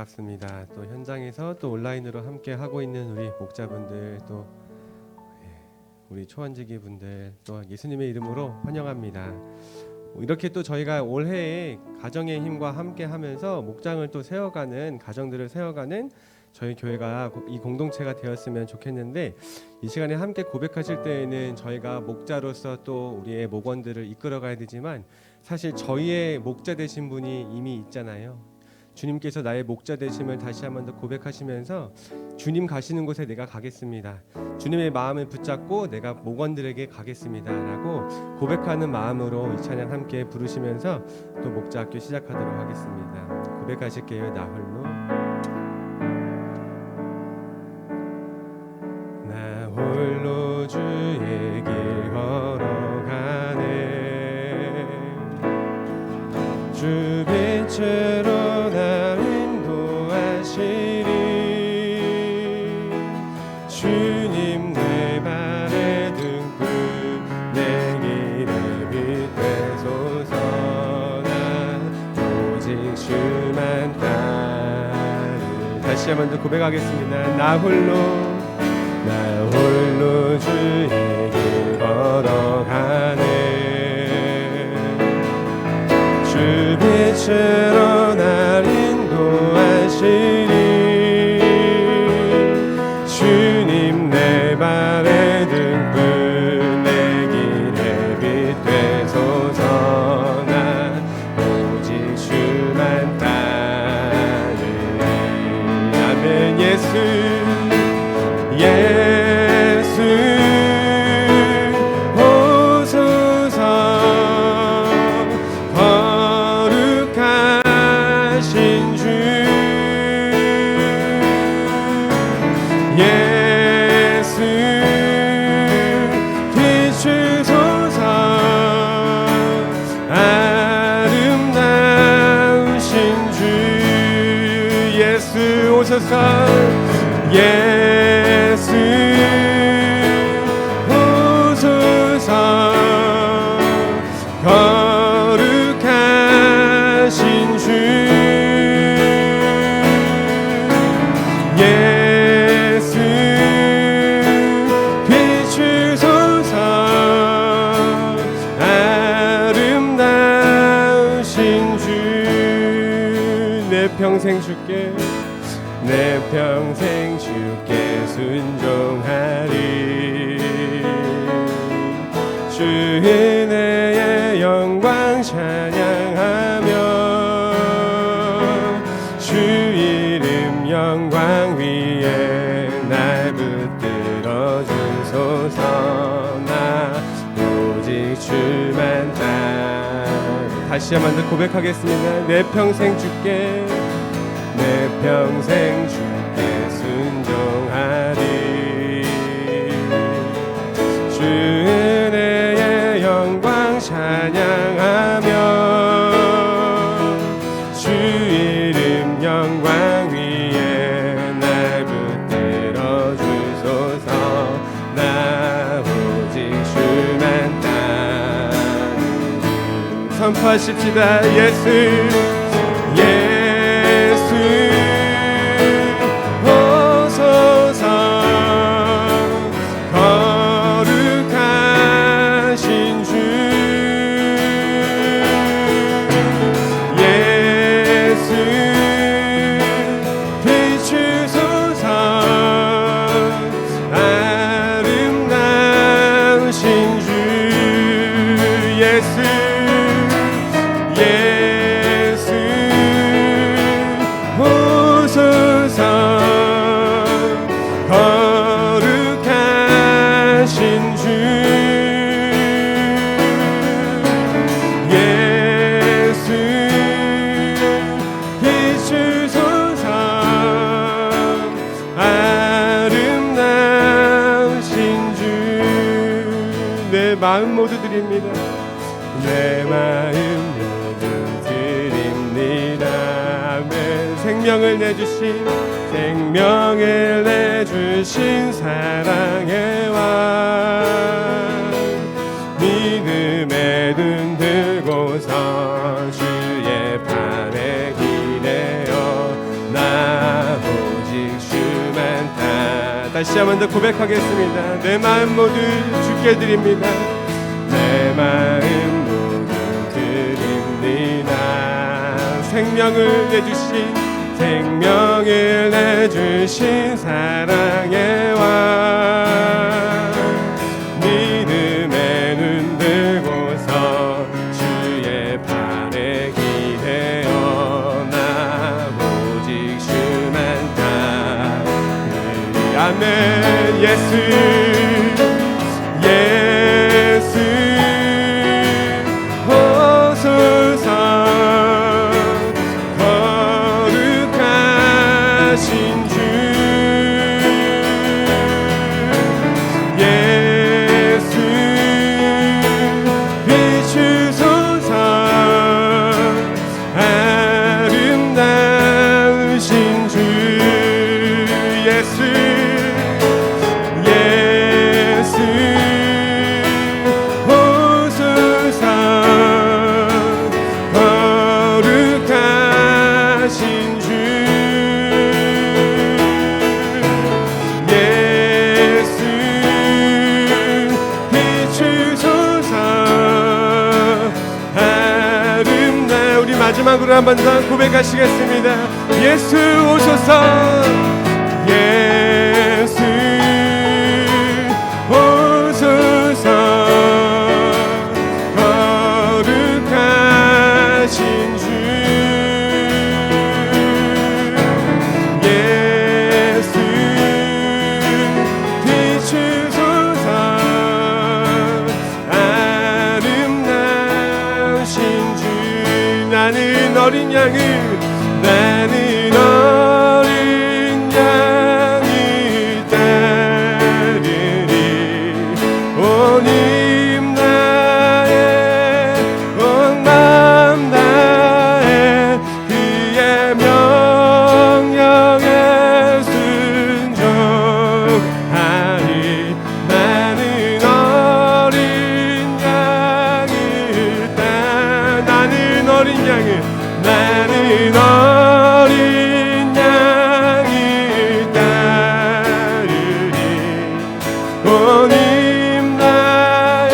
반갑습니다. 또 현장에서 또 온라인으로 함께 하고 있는 우리 목자분들, 또 우리 초원지기 분들, 또 예수님의 이름으로 환영합니다. 이렇게 또 저희가 올해에 가정의 힘과 함께 하면서 목장을 또 세워가는, 가정들을 세워가는 저희 교회가 이 공동체가 되었으면 좋겠는데, 이 시간에 함께 고백하실 때에는 저희가 목자로서 또 우리의 목원들을 이끌어가야 되지만, 사실 저희의 목자 되신 분이 이미 있잖아요. 주님께서 나의 목자 되심을 다시 한 번 더 고백하시면서, 주님 가시는 곳에 내가 가겠습니다, 주님의 마음을 붙잡고 내가 목원들에게 가겠습니다 라고 고백하는 마음으로 이 찬양 함께 부르시면서 또 목자학교 시작하도록 하겠습니다. 고백하실게요. 나 홀로. 나 홀로 주의 길 걸어가네. 주 빛으로 날 인도하시리. 주님 내 발의 등불, 내 길의 빛 되소서. 나 오직 주만 따르. 다시 한 번 더 고백하겠습니다. 나 홀로 주의 길 걸어가네. 주 빛으로 날 인도하시리. 주님 내 발의 등불, 내 길의 빛 되소서. 나 오직 주만 따르리. 아멘. 예수 오소서. 거룩하신 주 예수 비추소서. 아름다우신 주 예수 오소서. 예수 오소서. 거룩하신 주 예수 비추소서. 아름다우신 주 내 평생 주께, 내 평생 주께 순종하리. 주 은혜의 영광 찬양하며, 주 이름 영광 위에 날 붙들어 주소서. 나 오직 주만 따르. 다시 한 번 더 고백하겠습니다. 내 평생 주께, 내 평생 주께 순종하리. 주 은혜의 영광 찬양하며, 주 이름 영광 위에 날 붙들어 주소서. 나 오직 주만 따르리. 선포하십시다. 예수 오소서. 거룩하신 주 예수 비추소서. 아름다우신 주 예수 오소서. 거룩하신 주 예수 비추소서. 아름다우신 주 내 마음 모두 드립니다. 내 마음 모두 드립니다. 아멘. 생명을 내주신 사랑의 왕, 믿음의 눈 들고서 주의 팔에 기대어 나 다시 한 번 더 고백하겠습니다. 내 마음 모두 주께 드립니다. 내 마음 모두 드립니다. 생명을 내주신 사랑의 왕, 믿음의 눈 들고서 주의 발에 기대어 나 오직 주만 따르리. 아멘. 예수 오소서. 거룩하신 주 예수 비추소서. 아름다우신 주 예수 오소서. 거룩하신 주 예수 비추소서. 아름다워. 우리 마지막으로 한 번 더 고백하시겠습니다. 예수 오소서. 예수 오소서. 거룩하신 주 예수 비추소서. 아름다우신 주. 나는 어린 양을 따르리. 온 힘 다해 온 마음 다해 그의 명령에 순종하리. 나는 어린 양을 따르리. 온 힘 다해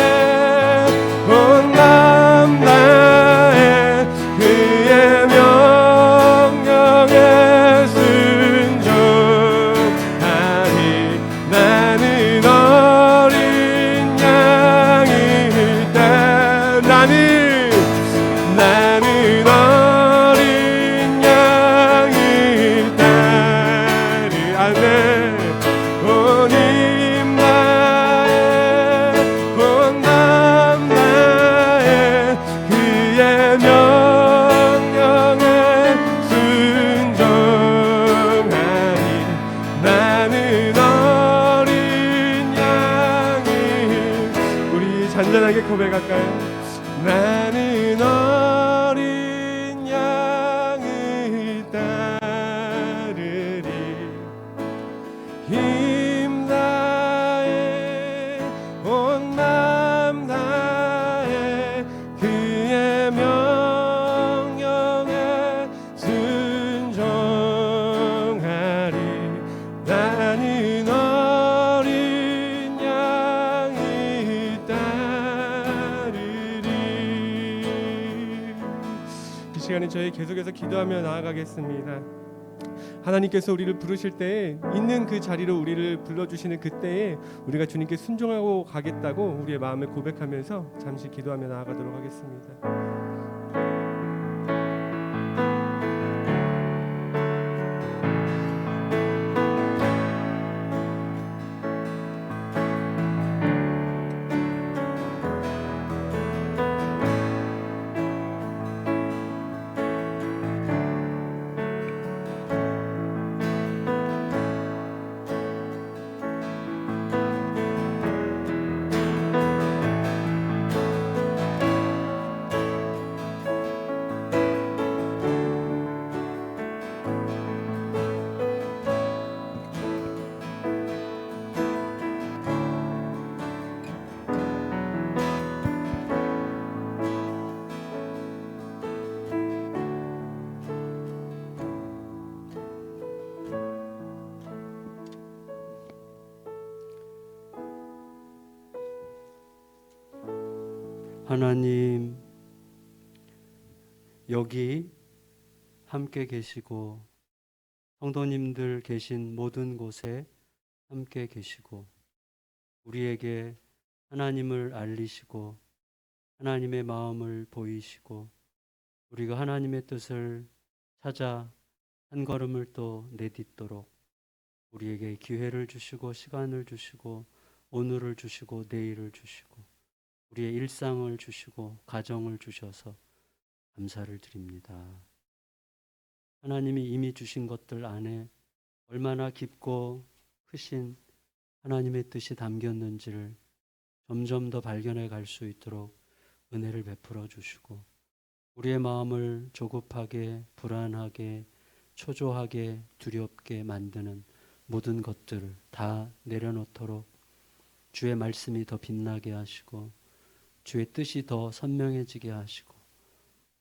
온 마음 다해 그의 명령에 순종하리. 나는 어린 양을 나는 어린 양을 따르리. 아멘. 온 힘 다해 온 마음 다해 그의 명령에 순종하리. 나는 어린 양을. 우리 잔잔하게 고백할까요? 나는 어린 양을 따르리. 힘 다해 온 마음 다해 그의 명령에 순종하리. 나는 어린 양을 따르리. 이 시간에 저희 계속해서 기도하며 나아가겠습니다. 하나님께서 우리를 부르실 때에 있는 그 자리로 우리를 불러주시는 그때에 우리가 주님께 순종하고 가겠다고 우리의 마음을 고백하면서 잠시 기도하며 나아가도록 하겠습니다. 하나님, 여기 함께 계시고 성도님들 계신 모든 곳에 함께 계시고 우리에게 하나님을 알리시고 하나님의 마음을 보이시고 우리가 하나님의 뜻을 찾아 한 걸음을 또 내딛도록 우리에게 기회를 주시고 시간을 주시고 오늘을 주시고 내일을 주시고 우리의 일상을 주시고 가정을 주셔서 감사를 드립니다. 하나님이 이미 주신 것들 안에 얼마나 깊고 크신 하나님의 뜻이 담겼는지를 점점 더 발견해 갈 수 있도록 은혜를 베풀어 주시고 우리의 마음을 조급하게 불안하게 초조하게 두렵게 만드는 모든 것들을 다 내려놓도록 주의 말씀이 더 빛나게 하시고 주의 뜻이 더 선명해지게 하시고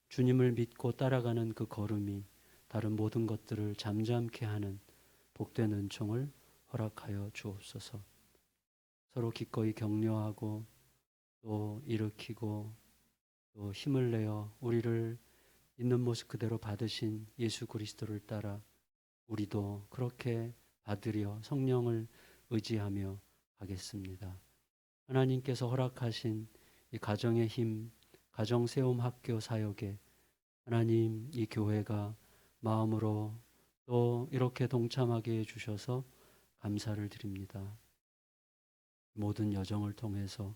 주님을 믿고 따라가는 그 걸음이 다른 모든 것들을 잠잠케 하는 복된 은총을 허락하여 주옵소서. 서로 기꺼이 격려하고 또 일으키고 또 힘을 내어 우리를 있는 모습 그대로 받으신 예수 그리스도를 따라 우리도 그렇게 받으려 성령을 의지하며 가겠습니다. 하나님께서 허락하신 이 가정의 힘, 가정세움 학교 사역에 하나님 이 교회가 마음으로 또 이렇게 동참하게 해주셔서 감사를 드립니다. 모든 여정을 통해서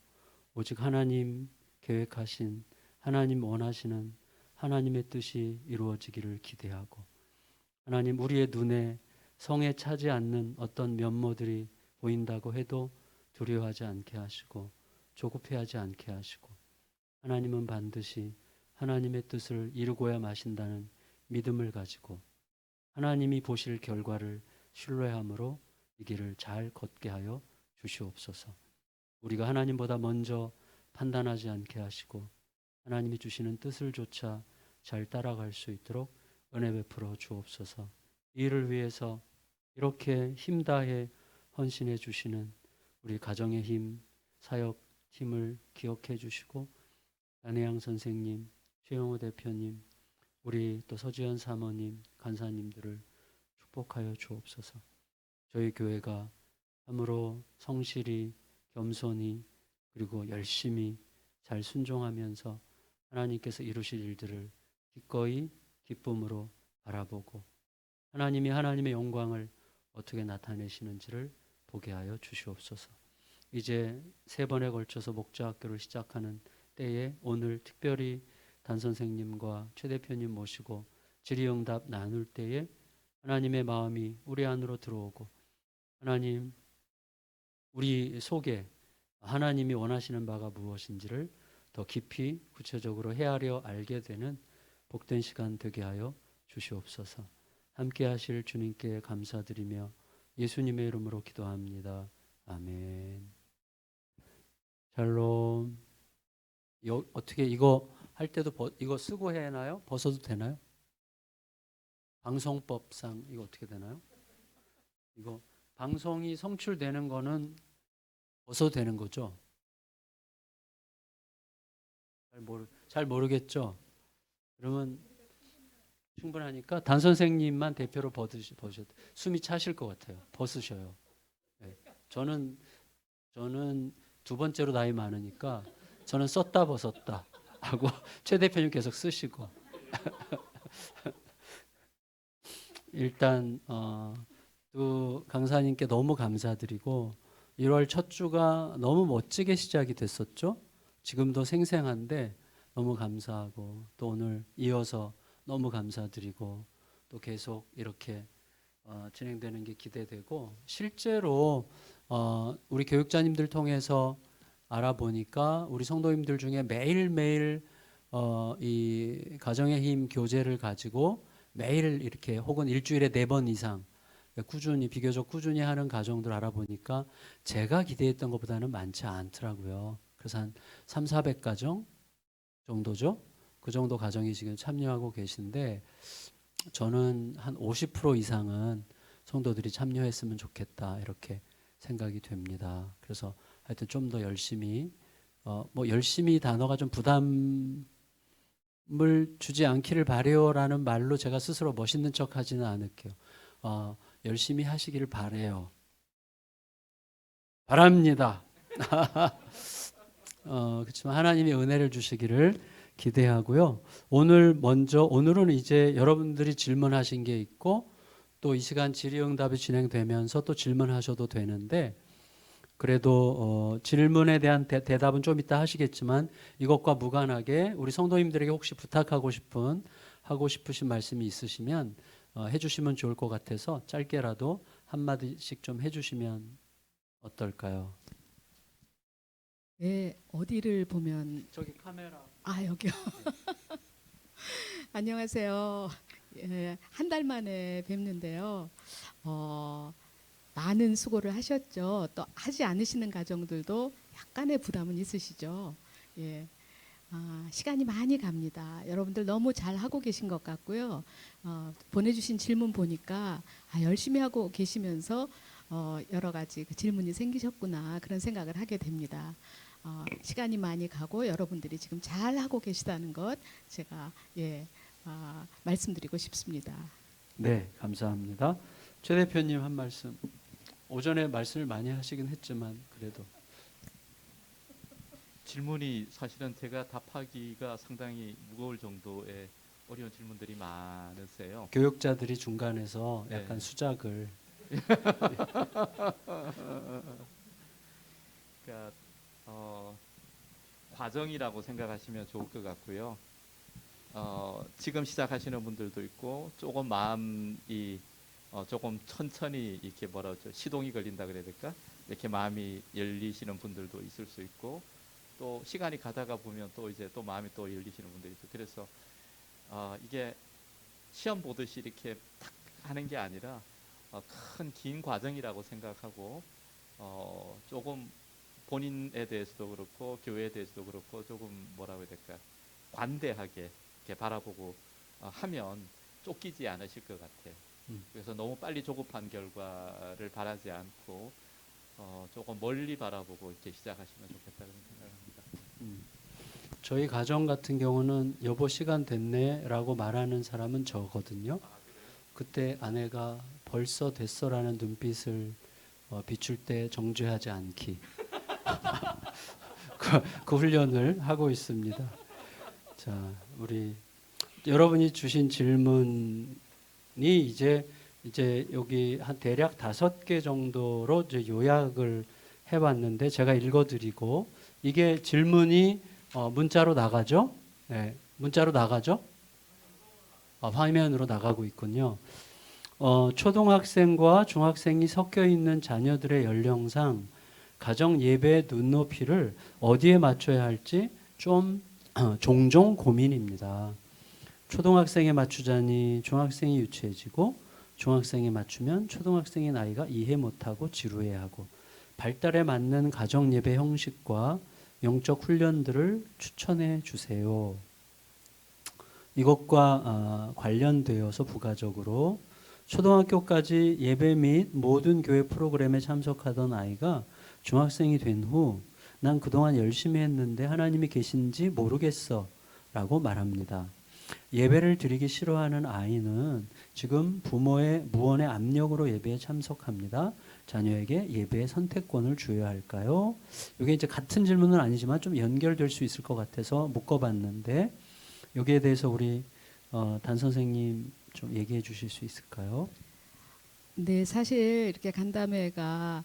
오직 하나님 계획하신 하나님 원하시는 하나님의 뜻이 이루어지기를 기대하고 하나님 우리의 눈에 성에 차지 않는 어떤 면모들이 보인다고 해도 두려워하지 않게 하시고 조급해하지 않게 하시고 하나님은 반드시 하나님의 뜻을 이루고야 마신다는 믿음을 가지고 하나님이 보실 결과를 신뢰함으로 이 길을 잘 걷게 하여 주시옵소서. 우리가 하나님보다 먼저 판단하지 않게 하시고 하나님이 주시는 뜻을 조차 잘 따라갈 수 있도록 은혜 베풀어 주옵소서. 이 일을 위해서 이렇게 힘다해 헌신해 주시는 우리 가정의 힘, 사역 팀을 기억해 주시고 안혜양 선생님, 최영호 대표님, 우리 또 서지현 사모님, 간사님들을 축복하여 주옵소서. 저희 교회가 참으로 성실히 겸손히 그리고 열심히 잘 순종하면서 하나님께서 이루실 일들을 기꺼이 기쁨으로 바라보고 하나님이 하나님의 영광을 어떻게 나타내시는지를 보게 하여 주시옵소서. 이제 3번에 걸쳐서 목자학교를 시작하는 때에 오늘 특별히 단 선생님과 최 대표님 모시고 질의응답 나눌 때에 하나님의 마음이 우리 안으로 들어오고 하나님 우리 속에 하나님이 원하시는 바가 무엇인지를 더 깊이 구체적으로 헤아려 알게 되는 복된 시간 되게 하여 주시옵소서. 함께 하실 주님께 감사드리며 예수님의 이름으로 기도합니다. 아멘. 샬롬. 어떻게 이거 할 때도 이거 쓰고 해나요? 벗어도 되나요? 방송법상 이거 어떻게 되나요? 이거 방송이 성출되는 거는 벗어도 되는 거죠? 잘 모르겠죠? 그러면 충분하니까 단 선생님만 대표로 벗으셔도 숨이 차실 것 같아요. 벗으셔요. 네. 저는 2번째로 나이 많으니까 저는 썼다 벗었다 하고 최 대표님 계속 쓰시고 일단 또 강사님께 너무 감사드리고 1월 첫 주가 너무 멋지게 시작이 됐었죠. 지금도 생생한데 너무 감사하고 또 오늘 이어서 너무 감사드리고 또 계속 이렇게 진행되는 게 기대되고 실제로 우리 교육자님들 통해서 알아보니까 우리 성도님들 중에 매일매일 이 가정의 힘 교재를 가지고 매일 이렇게 혹은 일주일에 4번 이상 꾸준히 비교적 꾸준히 하는 가정들 알아보니까 제가 기대했던 것보다는 많지 않더라고요. 그래서 한 300-400가정 정도죠. 그 정도 가정이 지금 참여하고 계신데 저는 한 50% 이상은 성도들이 참여했으면 좋겠다 이렇게 생각이 됩니다. 그래서 하여튼 좀 더 열심히 뭐 열심히 단어가 좀 부담을 주지 않기를 바래요라는 말로 제가 스스로 멋있는 척하지는 않을게요. 열심히 하시기를 바래요. 바랍니다. 그렇지만 하나님이 은혜를 주시기를 기대하고요. 오늘은 이제 여러분들이 질문하신 게 있고 또 이 시간 질의응답이 진행되면서 또 질문하셔도 되는데 그래도 질문에 대한 대답은 좀 이따 하시겠지만 이것과 무관하게 우리 성도님들에게 혹시 하고 싶으신 말씀이 있으시면 해주시면 좋을 것 같아서 짧게라도 한마디씩 좀 해주시면 어떨까요? 네, 어디를 보면 저기 카메라. 여기요. 안녕하세요. 예, 한 달 만에 뵙는데요. 많은 수고를 하셨죠. 또 하지 않으시는 가정들도 약간의 부담은 있으시죠. 예. 시간이 많이 갑니다. 여러분들 너무 잘 하고 계신 것 같고요. 보내주신 질문 보니까 열심히 하고 계시면서 여러 가지 그 질문이 생기셨구나 그런 생각을 하게 됩니다. 시간이 많이 가고 여러분들이 지금 잘 하고 계시다는 것 제가 말씀드리고 싶습니다. 네, 감사합니다. 최 대표님 한 말씀. 오전에 말씀을 많이 하시긴 했지만 그래도 질문이 사실은 제가 답하기가 상당히 무거울 정도의 어려운 질문들이 많으세요. 교육자들이 중간에서 네. 약간 수작을 그러니까 과정이라고 생각하시면 좋을 것 같고요. 지금 시작하시는 분들도 있고 조금 마음이 조금 천천히 이렇게 시동이 걸린다 그래야 될까? 이렇게 마음이 열리시는 분들도 있을 수 있고 또 시간이 가다가 보면 또 이제 또 마음이 또 열리시는 분들이 있고 그래서 이게 시험 보듯이 이렇게 탁 하는 게 아니라 큰 긴 과정이라고 생각하고 조금 본인에 대해서도 그렇고 교회에 대해서도 그렇고 조금 뭐라고 해야 될까 관대하게 이렇게 바라보고 하면 쫓기지 않으실 것 같아요. 그래서 너무 빨리 조급한 결과를 바라지 않고 조금 멀리 바라보고 이렇게 시작하시면 좋겠다는 생각합니다. 저희 가정 같은 경우는 여보 시간 됐네라고 말하는 사람은 저거든요. 그때 아내가 벌써 됐어라는 눈빛을 비출 때 정죄하지 않기 그 훈련을 하고 있습니다. 자, 우리 여러분이 주신 질문이 이제 여기 한 대략 5개 정도로 이제 요약을 해봤는데 제가 읽어드리고 이게 질문이 문자로 나가죠? 네, 문자로 나가죠? 화면으로 나가고 있군요. 초등학생과 중학생이 섞여 있는 자녀들의 연령상 가정 예배 눈높이를 어디에 맞춰야 할지 좀 종종 고민입니다. 초등학생에 맞추자니 중학생이 유치해지고 중학생에 맞추면 초등학생의 나이가 이해 못하고 지루해하고 발달에 맞는 가정 예배 형식과 영적 훈련들을 추천해 주세요. 이것과 관련되어서 부가적으로 초등학교까지 예배 및 모든 교회 프로그램에 참석하던 아이가 중학생이 된 후 난 그동안 열심히 했는데 하나님이 계신지 모르겠어 라고 말합니다. 예배를 드리기 싫어하는 아이는 지금 부모의 무언의 압력으로 예배에 참석합니다. 자녀에게 예배의 선택권을 주어야 할까요? 이게 이제 같은 질문은 아니지만 좀 연결될 수 있을 것 같아서 묶어봤는데 여기에 대해서 우리 단 선생님 좀 얘기해 주실 수 있을까요? 네, 사실 이렇게 간담회가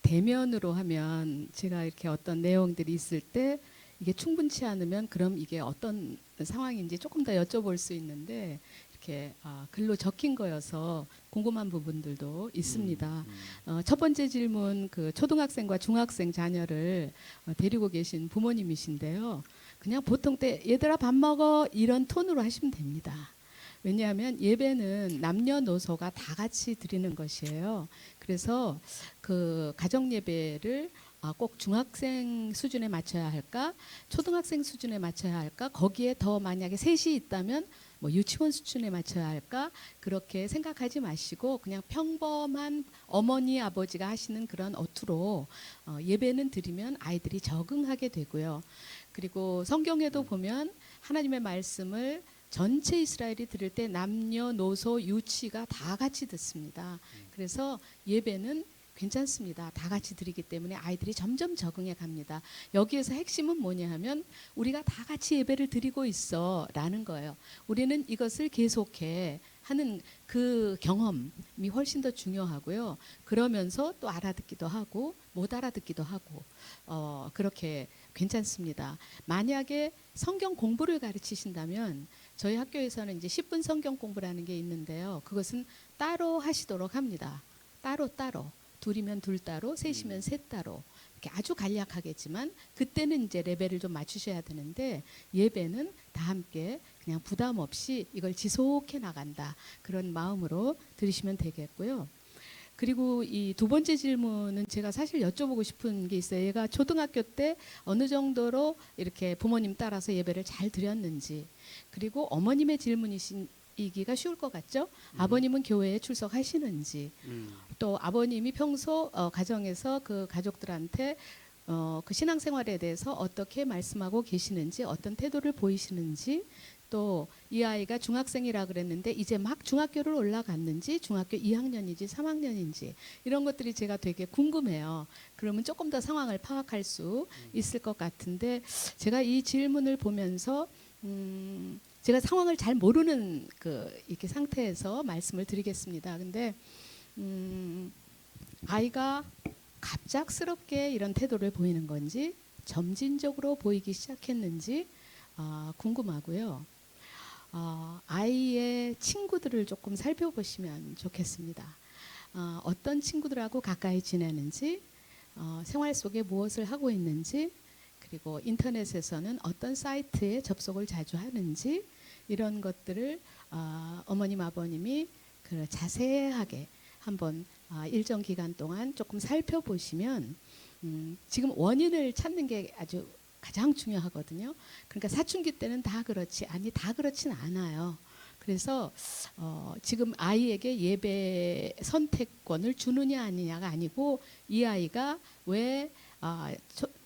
대면으로 하면 제가 이렇게 어떤 내용들이 있을 때 이게 충분치 않으면 그럼 이게 어떤 상황인지 조금 더 여쭤볼 수 있는데 이렇게 글로 적힌 거여서 궁금한 부분들도 있습니다. 첫 번째 질문 그 초등학생과 중학생 자녀를 데리고 계신 부모님이신데요. 그냥 보통 때 얘들아 밥 먹어 이런 톤으로 하시면 됩니다. 왜냐하면 예배는 남녀노소가 다 같이 드리는 것이에요. 그래서 그 가정 예배를 꼭 중학생 수준에 맞춰야 할까, 초등학생 수준에 맞춰야 할까, 거기에 더 만약에 셋이 있다면 뭐 유치원 수준에 맞춰야 할까 그렇게 생각하지 마시고 그냥 평범한 어머니 아버지가 하시는 그런 어투로 예배는 드리면 아이들이 적응하게 되고요. 그리고 성경에도 보면 하나님의 말씀을 전체 이스라엘이 들을 때 남녀노소 유치가 다 같이 듣습니다. 그래서 예배는 괜찮습니다. 다 같이 드리기 때문에 아이들이 점점 적응해 갑니다. 여기에서 핵심은 뭐냐 하면 우리가 다 같이 예배를 드리고 있어 라는 거예요. 우리는 이것을 계속해 하는 그 경험이 훨씬 더 중요하고요. 그러면서 또 알아듣기도 하고 못 알아듣기도 하고 그렇게 괜찮습니다. 만약에 성경 공부를 가르치신다면 저희 학교에서는 이제 10분 성경 공부라는 게 있는데요. 그것은 따로 하시도록 합니다. 따로 둘이면 둘 따로, 셋이면 셋 따로 이렇게 아주 간략하겠지만 그때는 이제 레벨을 좀 맞추셔야 되는데 예배는 다 함께 그냥 부담 없이 이걸 지속해 나간다 그런 마음으로 들으시면 되겠고요. 그리고 이 두 번째 질문은 제가 사실 여쭤보고 싶은 게 있어요. 얘가 초등학교 때 어느 정도로 이렇게 부모님 따라서 예배를 잘 드렸는지, 그리고 어머님의 질문이기가 쉬울 것 같죠? 아버님은 교회에 출석하시는지, 또 아버님이 평소 가정에서 그 가족들한테 그 신앙생활에 대해서 어떻게 말씀하고 계시는지, 어떤 태도를 보이시는지, 또 이 아이가 중학생이라 그랬는데 이제 막 중학교를 올라갔는지, 중학교 2학년인지 3학년인지 이런 것들이 제가 되게 궁금해요. 그러면 조금 더 상황을 파악할 수 있을 것 같은데, 제가 이 질문을 보면서 제가 상황을 잘 모르는 이렇게 상태에서 말씀을 드리겠습니다. 근데 아이가 갑작스럽게 이런 태도를 보이는 건지 점진적으로 보이기 시작했는지 궁금하고요. 아이의 친구들을 조금 살펴보시면 좋겠습니다. 어떤 친구들하고 가까이 지내는지, 생활 속에 무엇을 하고 있는지, 그리고 인터넷에서는 어떤 사이트에 접속을 자주 하는지, 이런 것들을 어머님 아버님이 자세하게 한번 일정 기간 동안 조금 살펴보시면 지금 원인을 찾는 게 아주 가장 중요하거든요. 그러니까 사춘기 때는 다 그렇진 않아요. 그래서 지금 아이에게 예배 선택권을 주느냐 아니냐가 아니고, 이 아이가 왜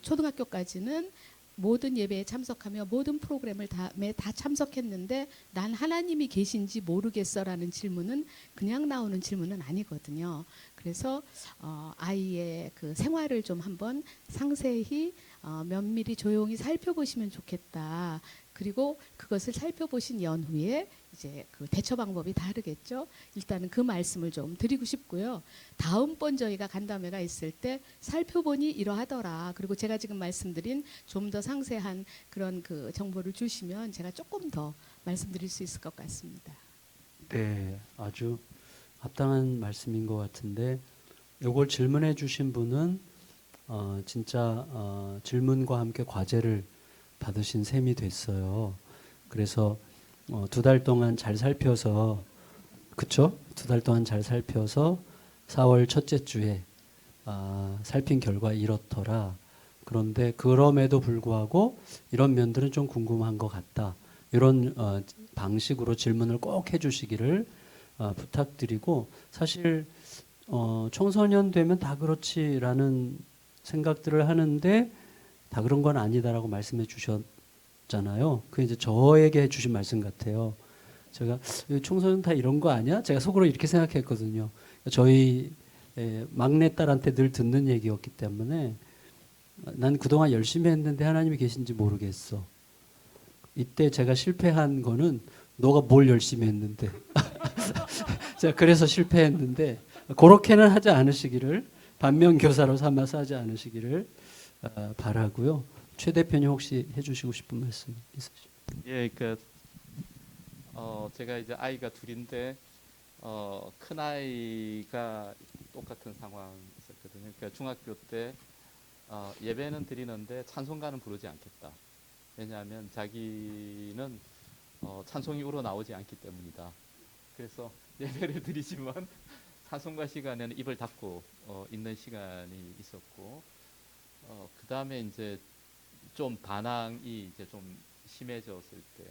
초등학교까지는 모든 예배에 참석하며 모든 프로그램을 다 참석했는데 난 하나님이 계신지 모르겠어라는 질문은 그냥 나오는 질문은 아니거든요. 그래서 아이의 그 생활을 좀 한번 상세히 면밀히 조용히 살펴보시면 좋겠다. 그리고 그것을 살펴보신 연후에 이제 그 대처 방법이 다르겠죠. 일단은 그 말씀을 좀 드리고 싶고요. 다음번 저희가 간담회가 있을 때 살펴보니 이러하더라. 그리고 제가 지금 말씀드린 좀 더 상세한 그런 그 정보를 주시면 제가 조금 더 말씀드릴 수 있을 것 같습니다. 네, 아주 합당한 말씀인 것 같은데, 이걸 질문해 주신 분은 진짜 질문과 함께 과제를 받으신 셈이 됐어요. 그래서 2달 동안 잘 살펴서, 그쵸? 2달 동안 잘 살펴서 4월 첫째 주에 살핀 결과 이렇더라. 그런데 그럼에도 불구하고 이런 면들은 좀 궁금한 것 같다. 이런 방식으로 질문을 꼭 해주시기를 부탁드리고, 사실 청소년 되면 다 그렇지라는 생각들을 하는데 다 그런 건 아니다라고 말씀해 주셨잖아요. 그게 이제 저에게 해주신 말씀 같아요. 제가 청소년 다 이런 거 아니야? 제가 속으로 이렇게 생각했거든요. 저희 막내 딸한테 늘 듣는 얘기였기 때문에 난 그동안 열심히 했는데 하나님이 계신지 모르겠어. 이때 제가 실패한 거는 너가 뭘 열심히 했는데 제가 그래서 실패했는데, 그렇게는 하지 않으시기를, 반면교사로 삼아서 하지 않으시기를 바라고요. 최 대표님 혹시 해주시고 싶은 말씀 있으시죠? 예, 제가 이제 아이가 둘인데 큰 아이가 똑같은 상황이 있었거든요. 그러니까 중학교 때 예배는 드리는데 찬송가는 부르지 않겠다. 왜냐하면 자기는 찬송이 우러나오지 않기 때문이다. 그래서 예배를 드리지만 찬송가 시간에는 입을 닫고 있는 시간이 있었고, 그 다음에 이제 좀 반항이 이제 좀 심해졌을 때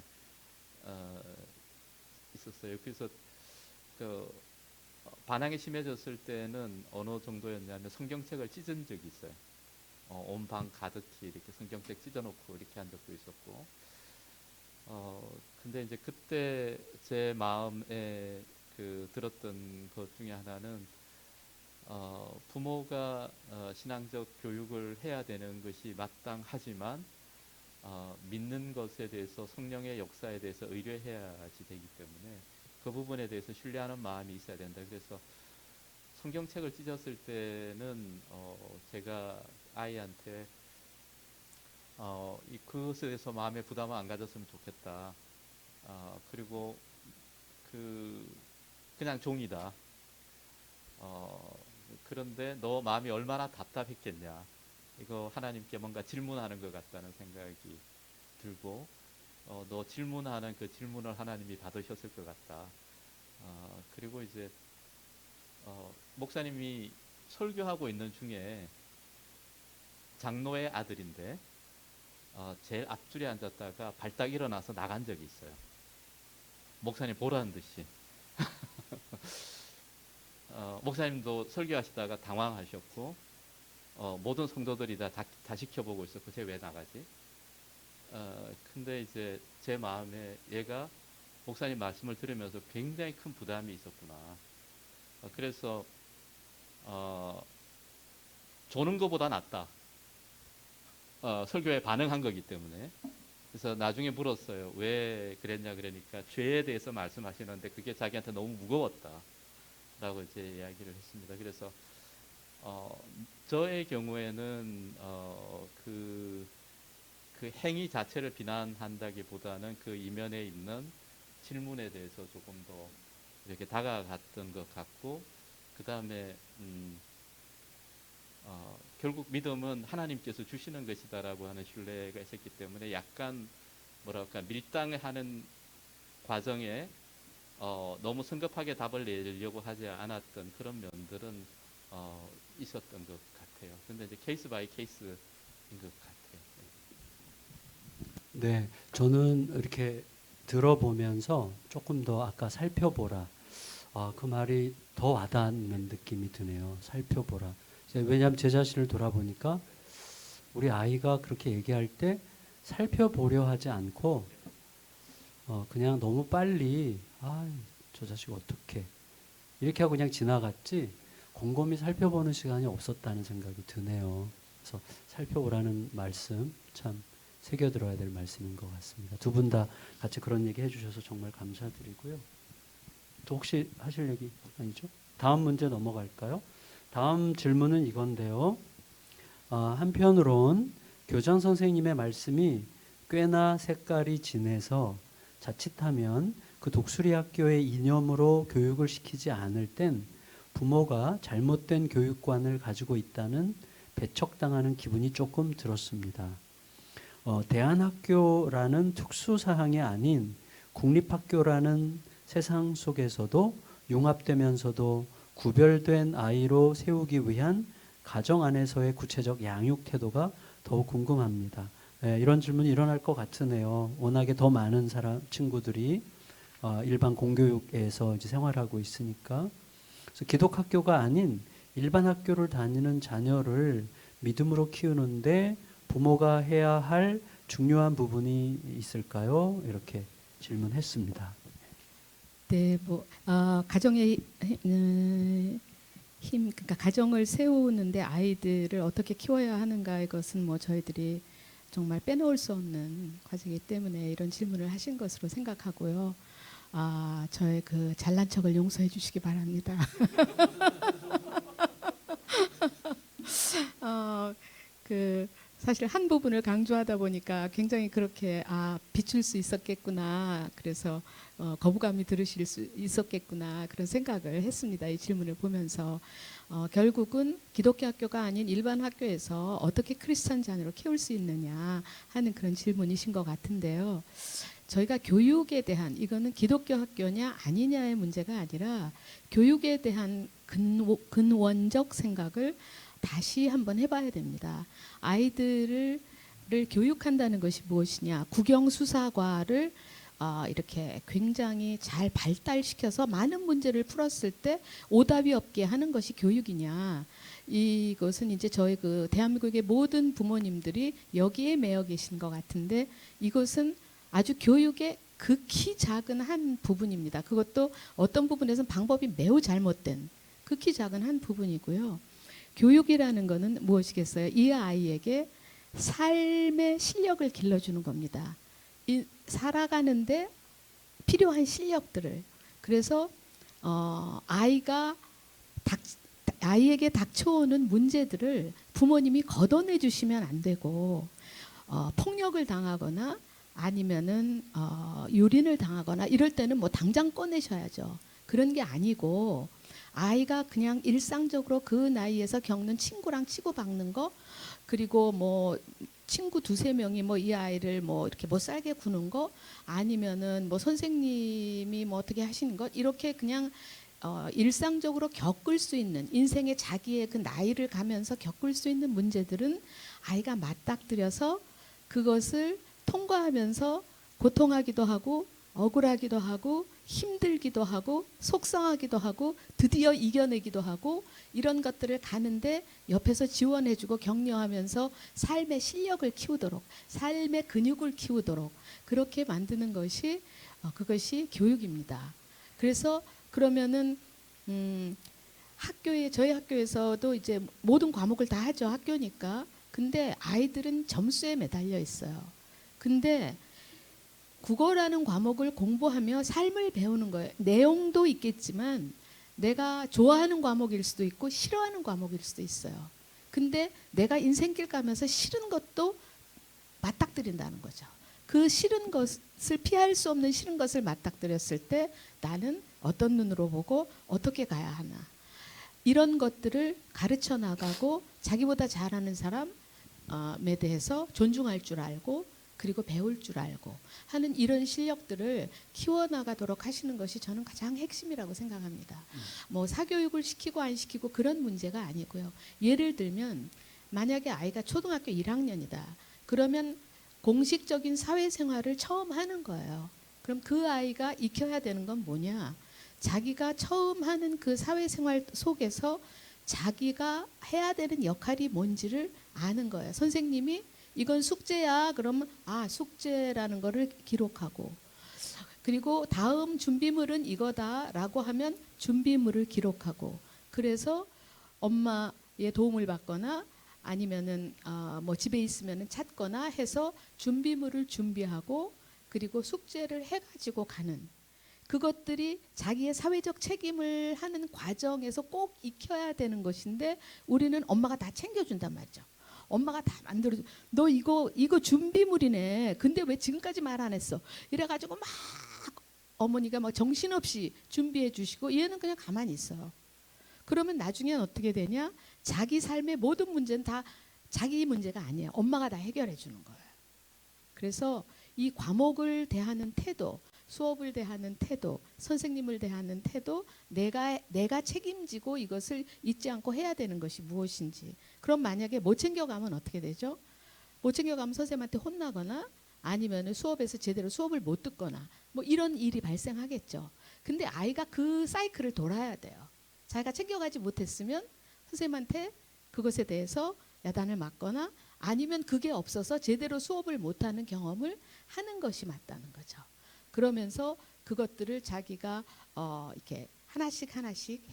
있었어요. 그래서 그 반항이 심해졌을 때는 어느 정도였냐면 성경책을 찢은 적이 있어요. 온 방 가득히 이렇게 성경책 찢어놓고 이렇게 한 적도 있었고. 근데 이제 그때 제 마음에 그 들었던 것 중에 하나는 부모가 신앙적 교육을 해야 되는 것이 마땅하지만 믿는 것에 대해서 성령의 역사에 대해서 의뢰해야지 되기 때문에 그 부분에 대해서 신뢰하는 마음이 있어야 된다. 그래서 성경책을 찢었을 때는 제가 아이한테 그것에 대해서 마음의 부담을 안 가졌으면 좋겠다. 그리고 그냥 종이다. 그런데 너 마음이 얼마나 답답했겠냐. 이거 하나님께 뭔가 질문하는 것 같다는 생각이 들고 너 질문하는 그 질문을 하나님이 받으셨을 것 같다. 그리고 이제 목사님이 설교하고 있는 중에 장로의 아들인데 제일 앞줄에 앉았다가 발딱 일어나서 나간 적이 있어요. 목사님 보라는 듯이. 목사님도 설교하시다가 당황하셨고 모든 성도들이 다 지켜보고 있었고 쟤 왜 나가지? 근데 이제 제 마음에 얘가 목사님 말씀을 들으면서 굉장히 큰 부담이 있었구나. 그래서 조는 것보다 낫다. 설교에 반응한 거기 때문에. 그래서 나중에 물었어요. 왜 그랬냐 그러니까 죄에 대해서 말씀하시는데 그게 자기한테 너무 무거웠다. 라고 이제 이야기를 했습니다. 그래서 저의 경우에는 그 행위 자체를 비난한다기보다는 그 이면에 있는 질문에 대해서 조금 더 이렇게 다가갔던 것 같고, 그 다음에 결국 믿음은 하나님께서 주시는 것이다라고 하는 신뢰가 있었기 때문에 약간 뭐랄까 밀당하는 과정에 너무 성급하게 답을 내려고 하지 않았던 그런 면들은 있었던 것 같아요. 근데 이제 케이스 바이 케이스인 것 같아요. 네, 저는 이렇게 들어보면서 조금 더 아까 살펴보라. 그 말이 더 와닿는 느낌이 드네요. 살펴보라. 왜냐하면 제 자신을 돌아보니까 우리 아이가 그렇게 얘기할 때 살펴보려 하지 않고 그냥 너무 빨리 저 자식 어떡해 이렇게 하고 그냥 지나갔지 곰곰이 살펴보는 시간이 없었다는 생각이 드네요. 그래서 살펴보라는 말씀 참 새겨들어야 될 말씀인 것 같습니다. 두 분 다 같이 그런 얘기 해주셔서 정말 감사드리고요. 또 혹시 하실 얘기 아니죠? 다음 문제 넘어갈까요? 다음 질문은 이건데요. 한편으론 교장 선생님의 말씀이 꽤나 색깔이 진해서 자칫하면 그 독수리 학교의 이념으로 교육을 시키지 않을 땐 부모가 잘못된 교육관을 가지고 있다는 배척당하는 기분이 조금 들었습니다. 대안학교라는 특수사항이 아닌 국립학교라는 세상 속에서도 융합되면서도 구별된 아이로 세우기 위한 가정 안에서의 구체적 양육 태도가 더욱 궁금합니다. 이런 질문이 일어날 것 같으네요. 워낙에 더 많은 친구들이 일반 공교육에서 이제 생활하고 있으니까. 그래서 기독학교가 아닌 일반 학교를 다니는 자녀를 믿음으로 키우는데 부모가 해야 할 중요한 부분이 있을까요? 이렇게 질문했습니다. 네, 가정의 힘, 그러니까 가정을 세우는데 아이들을 어떻게 키워야 하는가의 것은 저희들이 정말 빼놓을 수 없는 과제이기 때문에 이런 질문을 하신 것으로 생각하고요. 저의 그 잘난 척을 용서해 주시기 바랍니다. 사실 한 부분을 강조하다 보니까 굉장히 그렇게 비출 수 있었겠구나. 그래서 거부감이 들으실 수 있었겠구나. 그런 생각을 했습니다. 이 질문을 보면서 결국은 기독교 학교가 아닌 일반 학교에서 어떻게 크리스찬 자녀로 키울 수 있느냐 하는 그런 질문이신 것 같은데요. 저희가 교육에 대한 이거는 기독교 학교냐 아니냐의 문제가 아니라 교육에 대한 근원적 생각을 다시 한번 해봐야 됩니다. 아이들을 교육한다는 것이 무엇이냐? 국영수사과를 이렇게 굉장히 잘 발달시켜서 많은 문제를 풀었을 때 오답이 없게 하는 것이 교육이냐. 이것은 이제 저희 그 대한민국의 모든 부모님들이 여기에 매여 계신 것 같은데 이것은 아주 교육의 극히 작은 한 부분입니다. 그것도 어떤 부분에서는 방법이 매우 잘못된 극히 작은 한 부분이고요. 교육이라는 것은 무엇이겠어요? 이 아이에게 삶의 실력을 길러주는 겁니다. 살아가는데 필요한 실력들을. 그래서 아이에게 닥쳐오는 문제들을 부모님이 걷어내 주시면 안 되고 폭력을 당하거나 아니면은 유린을 당하거나 이럴 때는 뭐 당장 꺼내셔야죠. 그런 게 아니고 아이가 그냥 일상적으로 그 나이에서 겪는 친구랑 치고받는 거, 그리고 뭐 친구 두세 명이 뭐 이 아이를 뭐 이렇게 못 살게 구는 거, 아니면은 뭐 선생님이 뭐 어떻게 하시는 것, 이렇게 그냥 일상적으로 겪을 수 있는 인생의 자기의 그 나이를 가면서 겪을 수 있는 문제들은 아이가 맞닥뜨려서 그것을 통과하면서 고통하기도 하고 억울하기도 하고 힘들기도 하고 속상하기도 하고 드디어 이겨내기도 하고 이런 것들을 가는데 옆에서 지원해주고 격려하면서 삶의 실력을 키우도록, 삶의 근육을 키우도록 그렇게 만드는 것이 그것이 교육입니다. 그래서 그러면은 저희 학교에서도 이제 모든 과목을 다 하죠. 학교니까. 근데 아이들은 점수에 매달려 있어요. 근데 국어라는 과목을 공부하며 삶을 배우는 거예요. 내용도 있겠지만 내가 좋아하는 과목일 수도 있고 싫어하는 과목일 수도 있어요. 근데 내가 인생길 가면서 싫은 것도 맞닥뜨린다는 거죠. 그 싫은 것을 피할 수 없는 싫은 것을 맞닥뜨렸을 때 나는 어떤 눈으로 보고 어떻게 가야 하나. 이런 것들을 가르쳐 나가고 자기보다 잘하는 사람에 대해서 존중할 줄 알고 그리고 배울 줄 알고 하는 이런 실력들을 키워나가도록 하시는 것이 저는 가장 핵심이라고 생각합니다. 뭐 사교육을 시키고 안 시키고 그런 문제가 아니고요. 예를 들면 만약에 아이가 초등학교 1학년이다. 그러면 공식적인 사회생활을 처음 하는 거예요. 그럼 그 아이가 익혀야 되는 건 뭐냐? 자기가 처음 하는 그 사회생활 속에서 자기가 해야 되는 역할이 뭔지를 아는 거예요. 선생님이 이건 숙제야. 그러면 숙제라는 거를 기록하고, 그리고 다음 준비물은 이거다라고 하면 준비물을 기록하고, 그래서 엄마의 도움을 받거나 아니면은 뭐 집에 있으면은 찾거나 해서 준비물을 준비하고 그리고 숙제를 해가지고 가는, 그것들이 자기의 사회적 책임을 하는 과정에서 꼭 익혀야 되는 것인데 우리는 엄마가 다 챙겨준단 말이죠. 엄마가 다 만들어줘. 너 이거 준비물이네. 근데 왜 지금까지 말 안 했어? 이래가지고 막 어머니가 막 정신없이 준비해 주시고 얘는 그냥 가만히 있어요. 그러면 나중엔 어떻게 되냐? 자기 삶의 모든 문제는 다 자기 문제가 아니에요. 엄마가 다 해결해 주는 거예요. 그래서 이 과목을 대하는 태도, 수업을 대하는 태도, 선생님을 대하는 태도, 내가 책임지고 이것을 잊지 않고 해야 되는 것이 무엇인지. 그럼 만약에 못 챙겨가면 어떻게 되죠? 못 챙겨가면 선생님한테 혼나거나 아니면 수업에서 제대로 수업을 못 듣거나 뭐 이런 일이 발생하겠죠. 근데 아이가 그 사이클을 돌아야 돼요. 자기가 챙겨가지 못했으면 선생님한테 그것에 대해서 야단을 맞거나 아니면 그게 없어서 제대로 수업을 못하는 경험을 하는 것이 맞다는 거죠. 그러면서 그것들을 자기가 이렇게 하나씩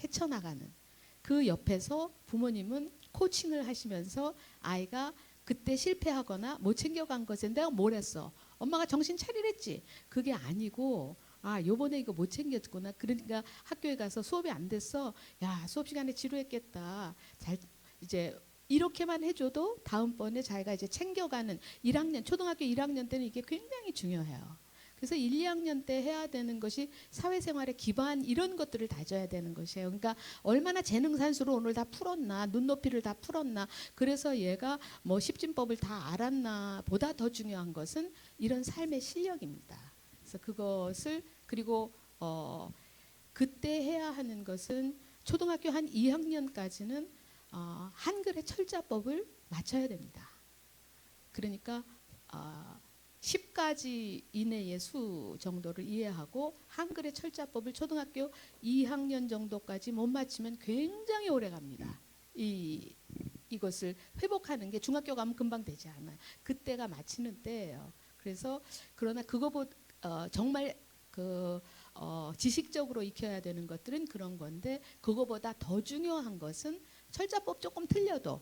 헤쳐나가는, 그 옆에서 부모님은 코칭을 하시면서 아이가 그때 실패하거나 못 챙겨간 것에 내가 뭘 했어? 엄마가 정신 차리랬지. 그게 아니고 요번에 이거 못 챙겼구나. 그러니까 학교에 가서 수업이 안 됐어. 야, 수업 시간에 지루했겠다. 이제 이렇게만 해줘도 다음번에 자기가 이제 챙겨가는 1학년, 초등학교 1학년 때는 이게 굉장히 중요해요. 그래서 1, 2학년 때 해야 되는 것이 사회생활의 기반 이런 것들을 다져야 되는 것이에요. 그러니까 얼마나 재능산수로 오늘 다 풀었나, 눈높이를 다 풀었나, 그래서 얘가 뭐 십진법을 다 알았나 보다 더 중요한 것은 이런 삶의 실력입니다. 그래서 그것을 그리고 그때 해야 하는 것은 초등학교 한 2학년까지는 한글의 철자법을 맞춰야 됩니다. 그러니까 10가지 이내의 수 정도를 이해하고 한글의 철자법을 초등학교 2학년 정도까지 못 맞추면 굉장히 오래 갑니다. 이것을 회복하는 게 중학교 가면 금방 되지 않아요. 그때가 마치는 때예요. 그래서 그러나 그거보다 정말 지식적으로 익혀야 되는 것들은 그런 건데 그거보다 더 중요한 것은 철자법 조금 틀려도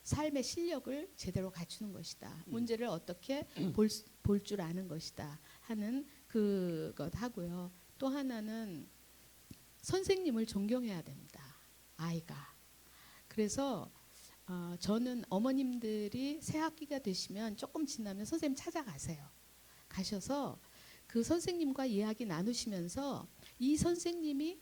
삶의 실력을 제대로 갖추는 것이다. 문제를 어떻게 볼 줄 아는 것이다 하는 그것 하고요. 또 하나는 선생님을 존경해야 됩니다. 아이가. 그래서 저는 어머님들이 새 학기가 되시면 조금 지나면 선생님 찾아가세요. 가셔서 그 선생님과 이야기 나누시면서 이 선생님이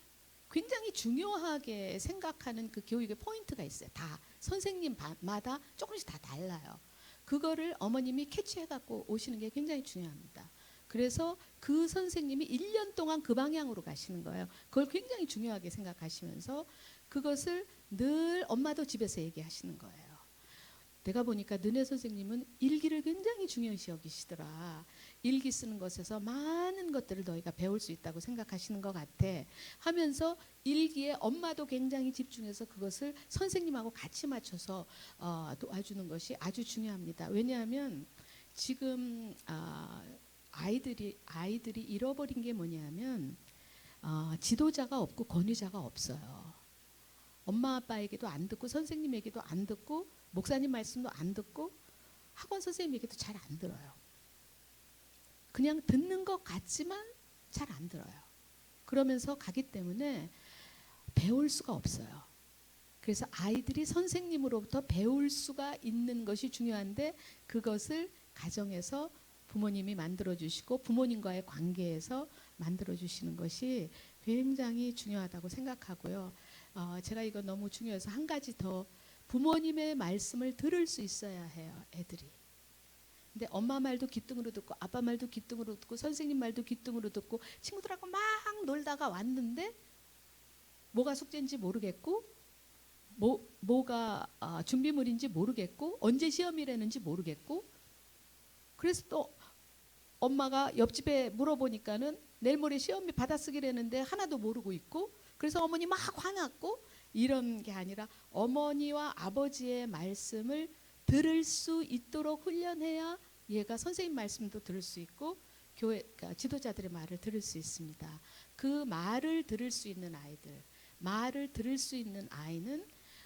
굉장히 중요하게 생각하는 그 교육의 포인트가 있어요. 다 선생님마다 조금씩 다 달라요. 그거를 어머님이 캐치해 갖고 오시는 게 굉장히 중요합니다. 그래서 그 선생님이 1년 동안 그 방향으로 가시는 거예요. 그걸 굉장히 중요하게 생각하시면서 그것을 늘 엄마도 집에서 얘기하시는 거예요. 내가 보니까 너네 선생님은 일기를 굉장히 중요시 여기시더라. 일기 쓰는 것에서 많은 것들을 너희가 배울 수 있다고 생각하시는 것 같아 하면서 일기에 엄마도 굉장히 집중해서 그것을 선생님하고 같이 맞춰서 도와주는 것이 아주 중요합니다. 왜냐하면 지금 아이들이 잃어버린 게 뭐냐면 지도자가 없고 권위자가 없어요. 엄마 아빠에게도 안 듣고 선생님에게도 안 듣고 목사님 말씀도 안 듣고 학원 선생님 얘기도 잘 안 들어요. 그냥 듣는 것 같지만 잘 안 들어요. 그러면서 가기 때문에 배울 수가 없어요. 그래서 아이들이 선생님으로부터 배울 수가 있는 것이 중요한데 그것을 가정에서 부모님이 만들어주시고 부모님과의 관계에서 만들어주시는 것이 굉장히 중요하다고 생각하고요. 제가 이거 너무 중요해서 한 가지 더 부모님의 말씀을 들을 수 있어야 해요. 애들이. 근데 엄마 말도 귀뚱으로 듣고 아빠 말도 귀뚱으로 듣고 선생님 말도 귀뚱으로 듣고 친구들하고 막 놀다가 왔는데 뭐가 숙제인지 모르겠고 뭐가 준비물인지 모르겠고 언제 시험이라는지 모르겠고 그래서 또 엄마가 옆집에 물어보니까는 내일 모레 시험이 받아쓰기라는데 하나도 모르고 있고 그래서 어머니 막 화났고 이런 게 아니라 어머니와 아버지의 말씀을 들을 수 있도록 훈련해야 얘가 선생님 말씀도 들을 수 있고 교회 지도자들의 말을 들을 수 있습니다. 그 말을 들을 수 있는 아이들, 말을 들을 수 있는 아이는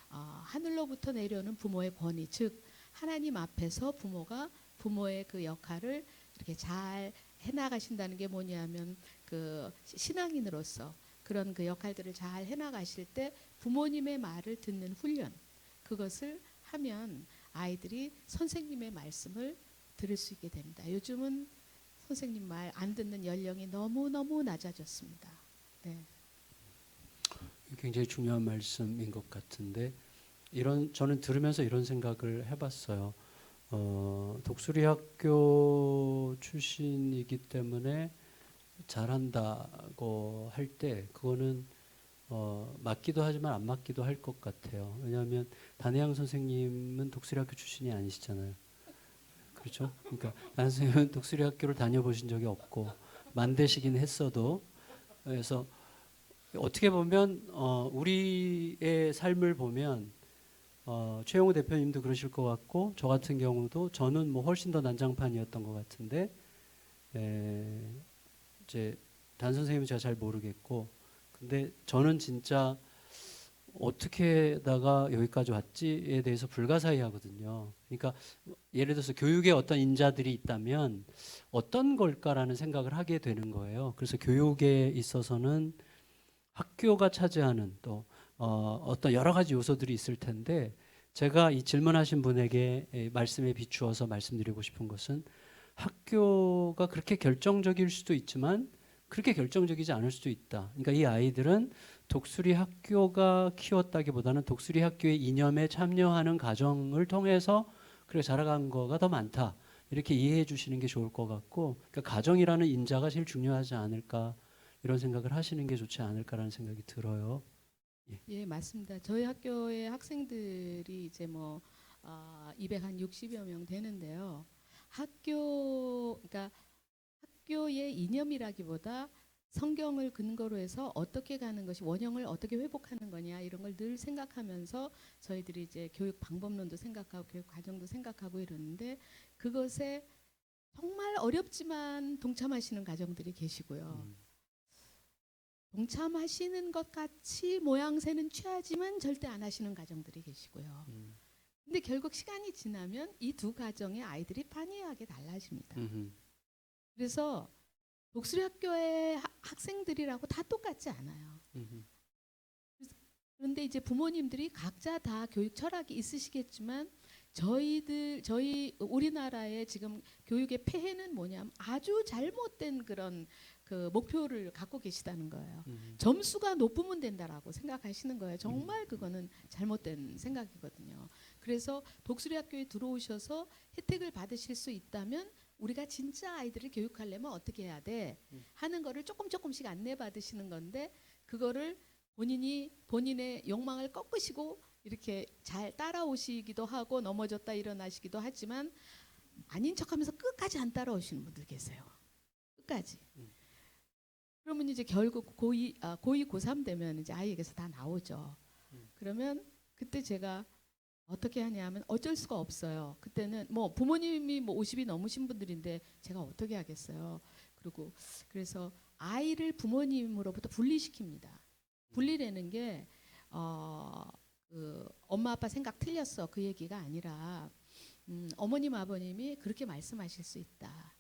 하늘로부터 내려오는 부모의 권위, 즉 하나님 앞에서 부모가 부모의 그 역할을 이렇게 잘 해나가신다는 게 뭐냐면 그 신앙인으로서 그런 그 역할들을 잘 해나가실 때 부모님의 말을 듣는 훈련 그것을 하면 아이들이 선생님의 말씀을 들을 수 있게 됩니다. 요즘은 선생님 말 안 듣는 연령이 너무너무 낮아졌습니다. 네. 굉장히 중요한 말씀인 것 같은데 저는 들으면서 이런 생각을 해봤어요. 독수리 학교 출신이기 때문에 잘한다고 할 때 그거는 맞기도 하지만 안 맞기도 할 것 같아요. 왜냐하면 단혜양 선생님은 독수리 학교 출신이 아니시잖아요. 그렇죠? 그러니까 단혜양 선생님은 독수리 학교를 다녀보신 적이 없고 만대시긴 했어도 그래서 어떻게 보면 우리의 삶을 보면 최영우 대표님도 그러실 것 같고 저 같은 경우도 저는 뭐 훨씬 더 난장판이었던 것 같은데 이제 단 선생님은 제가 잘 모르겠고 근데 저는 진짜 어떻게다가 여기까지 왔지에 대해서 불가사의하거든요. 그러니까 예를 들어서 교육에 어떤 인자들이 있다면 어떤 걸까라는 생각을 하게 되는 거예요. 그래서 교육에 있어서는 학교가 차지하는 또 어떤 여러 가지 요소들이 있을 텐데 제가 이 질문하신 분에게 말씀에 비추어서 말씀드리고 싶은 것은 학교가 그렇게 결정적일 수도 있지만 그렇게 결정적이지 않을 수도 있다. 그러니까 이 아이들은 독수리 학교가 키웠다기보다는 독수리 학교의 이념에 참여하는 과정을 통해서 그렇게 자라간 거가 더 많다. 이렇게 이해해 주시는 게 좋을 것 같고 그러니까 가정이라는 인자가 제일 중요하지 않을까 이런 생각을 하시는 게 좋지 않을까라는 생각이 들어요. 예, 맞습니다. 저희 학교의 학생들이 이제 뭐 260여 명 되는데요. 그러니까 학교의 이념이라기보다 성경을 근거로 해서 어떻게 가는 것이 원형을 어떻게 회복하는 거냐 이런 걸 늘 생각하면서 저희들이 이제 교육 방법론도 생각하고 교육 과정도 생각하고 이러는데 그것에 정말 어렵지만 동참하시는 가정들이 계시고요. 동참하시는 것 같이 모양새는 취하지만 절대 안 하시는 가정들이 계시고요. 근데 결국 시간이 지나면 이 두 가정의 아이들이 판이하게 달라집니다. 그래서 독수리 학교의 학생들이라고 다 똑같지 않아요. 그런데 이제 부모님들이 각자 다 교육 철학이 있으시겠지만 저희 우리나라의 지금 교육의 폐해는 뭐냐면 아주 잘못된 그런 그 목표를 갖고 계시다는 거예요. 점수가 높으면 된다라고 생각하시는 거예요. 정말 그거는 잘못된 생각이거든요. 그래서 독수리 학교에 들어오셔서 혜택을 받으실 수 있다면 우리가 진짜 아이들을 교육하려면 어떻게 해야 돼 하는 거를 조금씩 안내 받으시는 건데 그거를 본인의 욕망을 꺾으시고 이렇게 잘 따라오시기도 하고 넘어졌다 일어나시기도 하지만 아닌 척하면서 끝까지 안 따라오시는 분들 계세요. 끝까지. 그러면 이제 결국 고2, 고3 되면 이제 아이에게서 다 나오죠. 그러면 그때 제가 어떻게 하냐면 어쩔 수가 없어요. 그때는 뭐 부모님이 뭐 50이 넘으신 분들인데 제가 어떻게 하겠어요. 그래서 아이를 부모님으로부터 분리시킵니다. 분리라는 게 그 엄마 아빠 생각 틀렸어 그 얘기가 아니라 어머님 아버님이 그렇게 말씀하실 수 있다.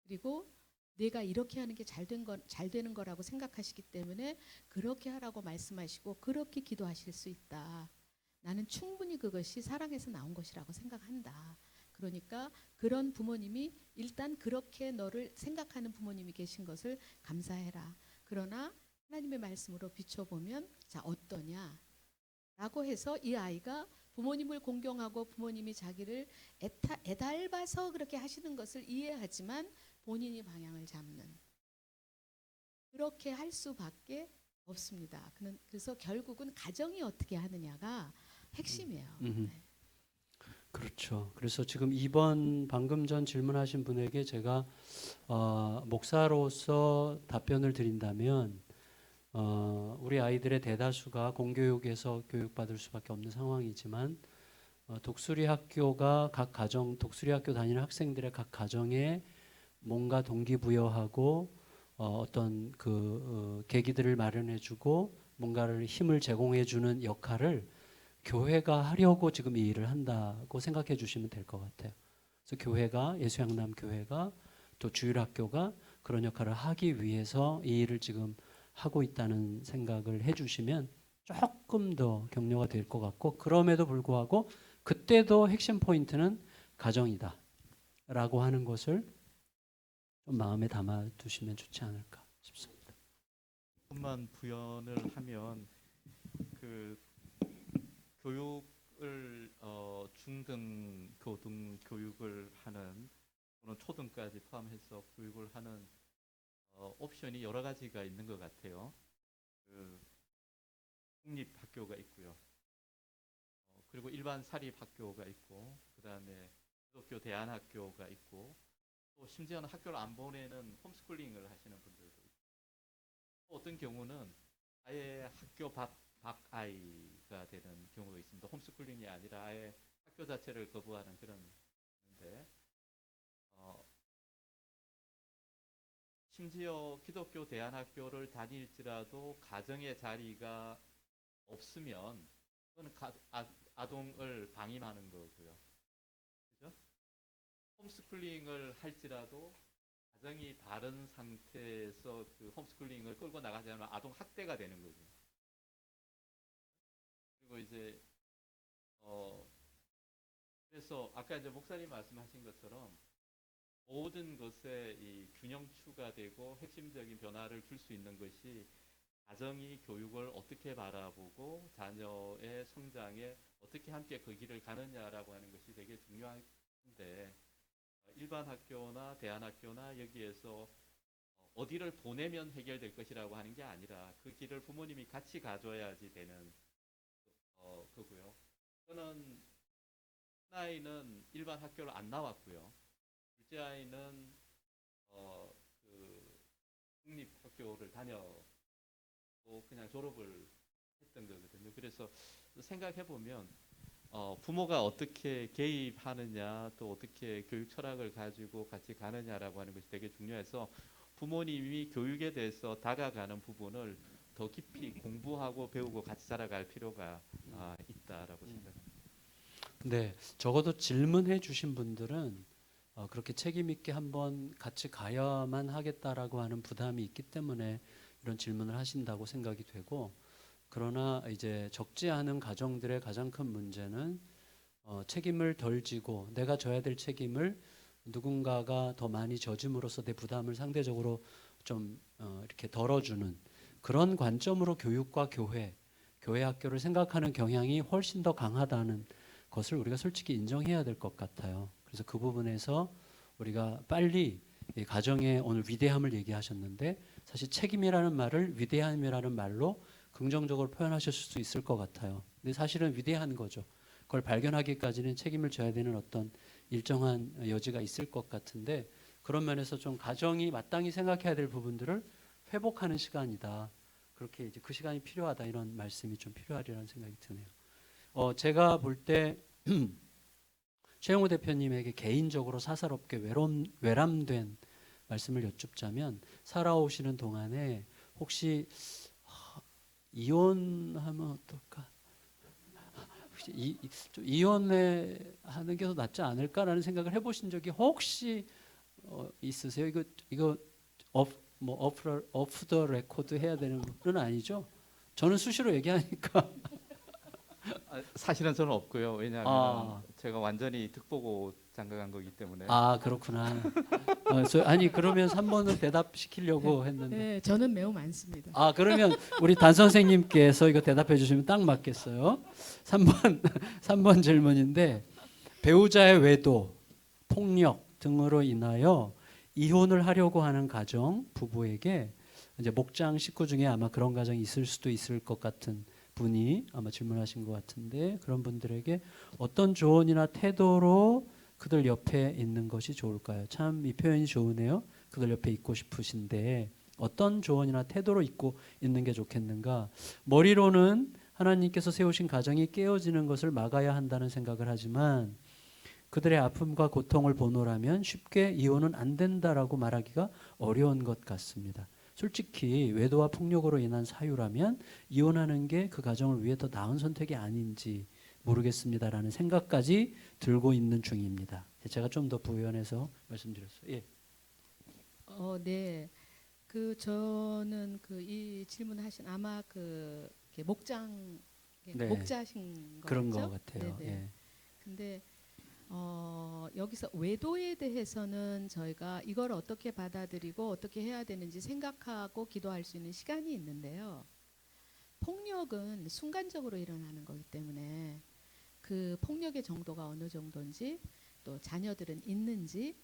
그리고 내가 이렇게 하는 게 잘 되는 거라고 생각하시기 때문에 그렇게 하라고 말씀하시고 그렇게 기도하실 수 있다. 나는 충분히 그것이 사랑에서 나온 것이라고 생각한다. 그러니까 그런 부모님이 일단 그렇게 너를 생각하는 부모님이 계신 것을 감사해라. 그러나 하나님의 말씀으로 비춰보면 자 어떠냐? 라고 해서 이 아이가 부모님을 공경하고 부모님이 자기를 애달봐서 그렇게 하시는 것을 이해하지만 본인이 방향을 잡는 그렇게 할 수밖에 없습니다. 그래서 결국은 가정이 어떻게 하느냐가 핵심이에요. 네. 그렇죠. 그래서 지금 2번 방금 전 질문하신 분에게 제가 목사로서 답변을 드린다면 우리 아이들의 대다수가 공교육에서 교육받을 수밖에 없는 상황이지만 독수리 학교가 독수리 학교 다니는 학생들의 각 가정에 뭔가 동기부여하고 어떤 계기들을 마련해주고 뭔가를 힘을 제공해주는 역할을 교회가 하려고 지금 이 일을 한다고 생각해 주시면 될 것 같아요. 그래서 교회가 예수양남 교회가 또 주일학교가 그런 역할을 하기 위해서 이 일을 지금 하고 있다는 생각을 해주시면 조금 더 격려가 될 것 같고 그럼에도 불구하고 그때도 핵심 포인트는 가정이다라고 하는 것을 좀 마음에 담아두시면 좋지 않을까 싶습니다. 조금만 부연을 하면 그 교육을 중등, 고등 교육을 하는 또는 초등까지 포함해서 교육을 하는 옵션이 여러 가지가 있는 것 같아요. 국립 학교가 있고요. 그리고 일반 사립 학교가 있고, 그 다음에 기독교 대안학교가 있고, 또 심지어는 학교를 안 보내는 홈스쿨링을 하시는 분들도 있고, 또 어떤 경우는 아예 학교 밖 아이가 되는 경우가 있습니다. 홈스쿨링이 아니라 아예 학교 자체를 거부하는 그런 건데, 심지어 기독교 대안학교를 다닐지라도 가정의 자리가 없으면 그건 아동을 방임하는 거고요. 그죠? 홈스쿨링을 할지라도 가정이 다른 상태에서 그 홈스쿨링을 끌고 나가지 않으면 아동 학대가 되는 거죠. 그리고 이제 그래서 아까 이제 목사님 말씀하신 것처럼 모든 것에 이 균형추가 되고 핵심적인 변화를 줄 수 있는 것이 가정이 교육을 어떻게 바라보고 자녀의 성장에 어떻게 함께 그 길을 가느냐라고 하는 것이 되게 중요한데 일반 학교나 대안학교나 여기에서 어디를 보내면 해결될 것이라고 하는 게 아니라 그 길을 부모님이 같이 가줘야지 되는 거고요. 저는 큰아이는 일반 학교를 안 나왔고요. 둘째 아이는 그 국립학교를 다녀고 그냥 졸업을 했던 거거든요. 그래서 생각해 보면 부모가 어떻게 개입하느냐, 또 어떻게 교육 철학을 가지고 같이 가느냐라고 하는 것이 되게 중요해서 부모님이 교육에 대해서 다가가는 부분을 더 깊이 공부하고 배우고 같이 살아갈 필요가 있다라고 생각합니다. 네, 적어도 질문해 주신 분들은 그렇게 책임 있게 한번 같이 가야만 하겠다라고 하는 부담이 있기 때문에 이런 질문을 하신다고 생각이 되고, 그러나 이제 적지 않은 가정들의 가장 큰 문제는 책임을 덜 지고 내가 져야 될 책임을 누군가가 더 많이 져줌으로써 내 부담을 상대적으로 좀 이렇게 덜어주는 그런 관점으로 교육과 교회 학교를 생각하는 경향이 훨씬 더 강하다는 것을 우리가 솔직히 인정해야 될 것 같아요. 그래서 그 부분에서 우리가 빨리 이 가정의 오늘 위대함을 얘기하셨는데, 사실 책임이라는 말을 위대함이라는 말로 긍정적으로 표현하실 수 있을 것 같아요. 근데 사실은 위대한 거죠. 그걸 발견하기까지는 책임을 져야 되는 어떤 일정한 여지가 있을 것 같은데, 그런 면에서 좀 가정이 마땅히 생각해야 될 부분들을 회복하는 시간이다. 그렇게 이제 그 시간이 필요하다, 이런 말씀이 좀 필요하리라는 생각이 드네요. 제가 볼 때 최영우 대표님에게 개인적으로 사사롭게 외람된 말씀을 여쭙자면, 살아오시는 동안에 혹시 이혼하면 어떨까? 혹시 좀 이혼하는 게 더 낫지 않을까라는 생각을 해보신 적이 혹시 있으세요? 이거 오프 더 레코드 해야 되는 건 아니죠? 저는 수시로 얘기하니까. 사실은 저는 없고요. 왜냐하면 아. 제가 완전히 득보고 장가간 거기 때문에. 아, 그렇구나. 아니 그러면 3번을 대답시키려고 했는데. 네, 저는 매우 많습니다. 아, 그러면 우리 단 선생님께서 이거 대답해 주시면 딱 맞겠어요. 3번 질문인데, 배우자의 외도, 폭력 등으로 인하여 이혼을 하려고 하는 가정 부부에게, 이제 목장 식구 중에 아마 그런 가정이 있을 수도 있을 것 같은 분이 아마 질문하신 것 같은데, 그런 분들에게 어떤 조언이나 태도로 그들 옆에 있는 것이 좋을까요? 참 이 표현이 좋으네요. 그들 옆에 있고 싶으신데 어떤 조언이나 태도로 있고 있는 게 좋겠는가? 머리로는 하나님께서 세우신 가정이 깨어지는 것을 막아야 한다는 생각을 하지만, 그들의 아픔과 고통을 보노라면 쉽게 이혼은 안 된다라고 말하기가 어려운 것 같습니다. 솔직히 외도와 폭력으로 인한 사유라면 이혼하는 게 그 가정을 위해 더 나은 선택이 아닌지 모르겠습니다라는 생각까지 들고 있는 중입니다. 제가 좀 더 부연해서 말씀드렸어요. 예. 네. 저는 이 질문하신 아마 목장 네. 목자신 거 그런 같죠? 것 같아요. 네네. 예. 근데 여기서 외도에 대해서는 저희가 이걸 어떻게 받아들이고 어떻게 해야 되는지 생각하고 기도할 수 있는 시간이 있는데요. 폭력은 순간적으로 일어나는 거기 때문에 그 폭력의 정도가 어느 정도인지, 또 자녀들은 있는지,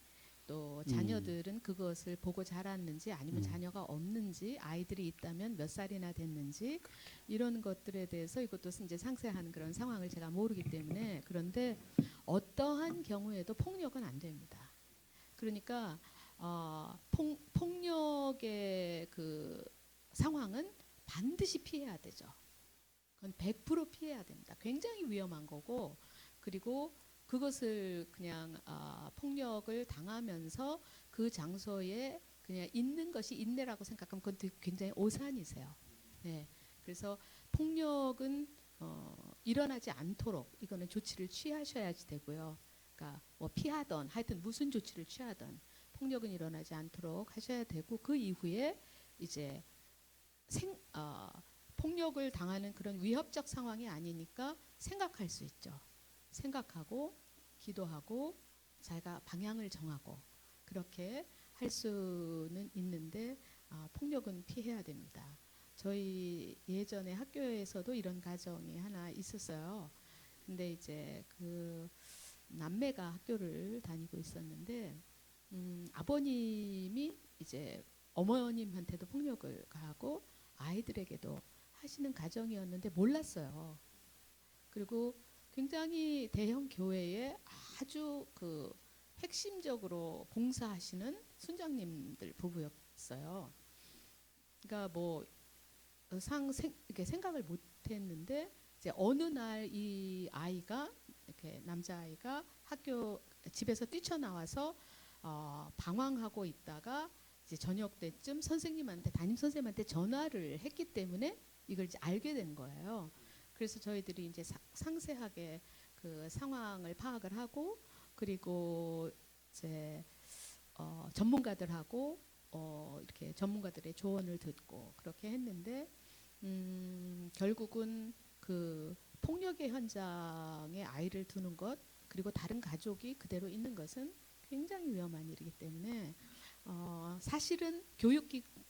또 자녀들은 그것을 보고 자랐는지, 아니면 자녀가 없는지, 아이들이 있다면 몇 살이나 됐는지, 이런 것들에 대해서 이것도 이제 상세한 그런 상황을 제가 모르기 때문에. 그런데 어떠한 경우에도 폭력은 안 됩니다. 그러니까 폭력의 그 상황은 반드시 피해야 되죠. 그건 100% 피해야 됩니다. 굉장히 위험한 거고, 그리고 그것을 그냥 폭력을 당하면서 그 장소에 그냥 있는 것이 인내라고 생각하면 그건 굉장히 오산이세요. 네. 그래서 폭력은 일어나지 않도록 이거는 조치를 취하셔야지 되고요. 그러니까 뭐 피하던 하여튼 무슨 조치를 취하던 폭력은 일어나지 않도록 하셔야 되고, 그 이후에 이제 폭력을 당하는 그런 위협적 상황이 아니니까 생각할 수 있죠. 생각하고 기도하고 자기가 방향을 정하고 그렇게 할 수는 있는데, 폭력은 피해야 됩니다. 저희 예전에 학교에서도 이런 가정이 하나 있었어요. 근데 이제 그 남매가 학교를 다니고 있었는데, 아버님이 이제 어머님한테도 폭력을 가하고 아이들에게도 하시는 가정이었는데 몰랐어요. 그리고 굉장히 대형 교회에 아주 그 핵심적으로 봉사하시는 순장님들 부부였어요. 그러니까 뭐 이렇게 생각을 못했는데 이제 어느 날 이 아이가 이렇게 남자아이가 집에서 뛰쳐나와서 방황하고 있다가 이제 저녁 때쯤 담임 선생님한테 전화를 했기 때문에 이걸 이제 알게 된 거예요. 그래서 저희들이 이제 상세하게 그 상황을 파악을 하고 그리고 이제 전문가들하고 이렇게 전문가들의 조언을 듣고 그렇게 했는데 결국은 그 폭력의 현장에 아이를 두는 것 그리고 다른 가족이 그대로 있는 것은 굉장히 위험한 일이기 때문에 사실은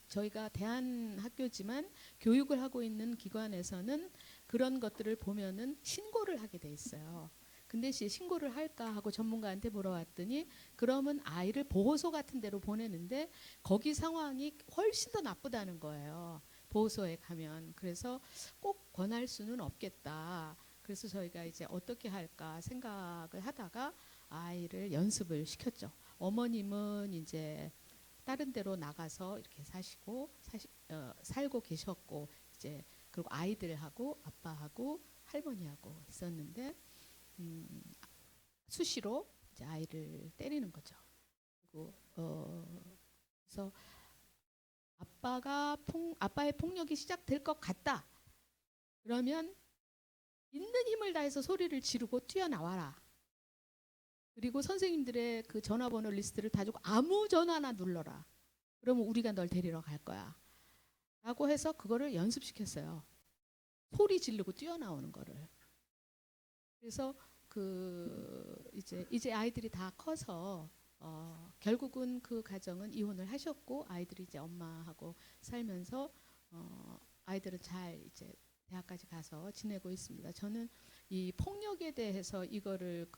저희가 대한학교지만 교육을 하고 있는 기관에서는 그런 것들을 보면은 신고를 하게 돼 있어요. 근데 신고를 할까 하고 전문가한테 물어봤더니 그러면 아이를 보호소 같은 데로 보내는데 거기 상황이 훨씬 더 나쁘다는 거예요. 보호소에 가면. 그래서 꼭 권할 수는 없겠다. 그래서 저희가 이제 어떻게 할까 생각을 하다가 아이를 연습을 시켰죠. 어머님은 이제 다른 데로 나가서 이렇게 살고 계셨고 이제 그리고 아이들하고 아빠하고 할머니하고 있었는데 수시로 이제 아이를 때리는 거죠. 그리고 그래서 아빠의 폭력이 시작될 것 같다. 그러면 있는 힘을 다해서 소리를 지르고 뛰어나와라. 그리고 선생님들의 그 전화번호 리스트를 다 주고 아무 전화나 눌러라. 그러면 우리가 널 데리러 갈 거야. 라고 해서 그거를 연습시켰어요. 소리 지르고 뛰어나오는 거를. 그래서 이제 아이들이 다 커서 결국은 그 가정은 이혼을 하셨고 아이들이 이제 엄마하고 살면서 아이들은 잘 이제 대학까지 가서 지내고 있습니다. 저는 이 폭력에 대해서 이거를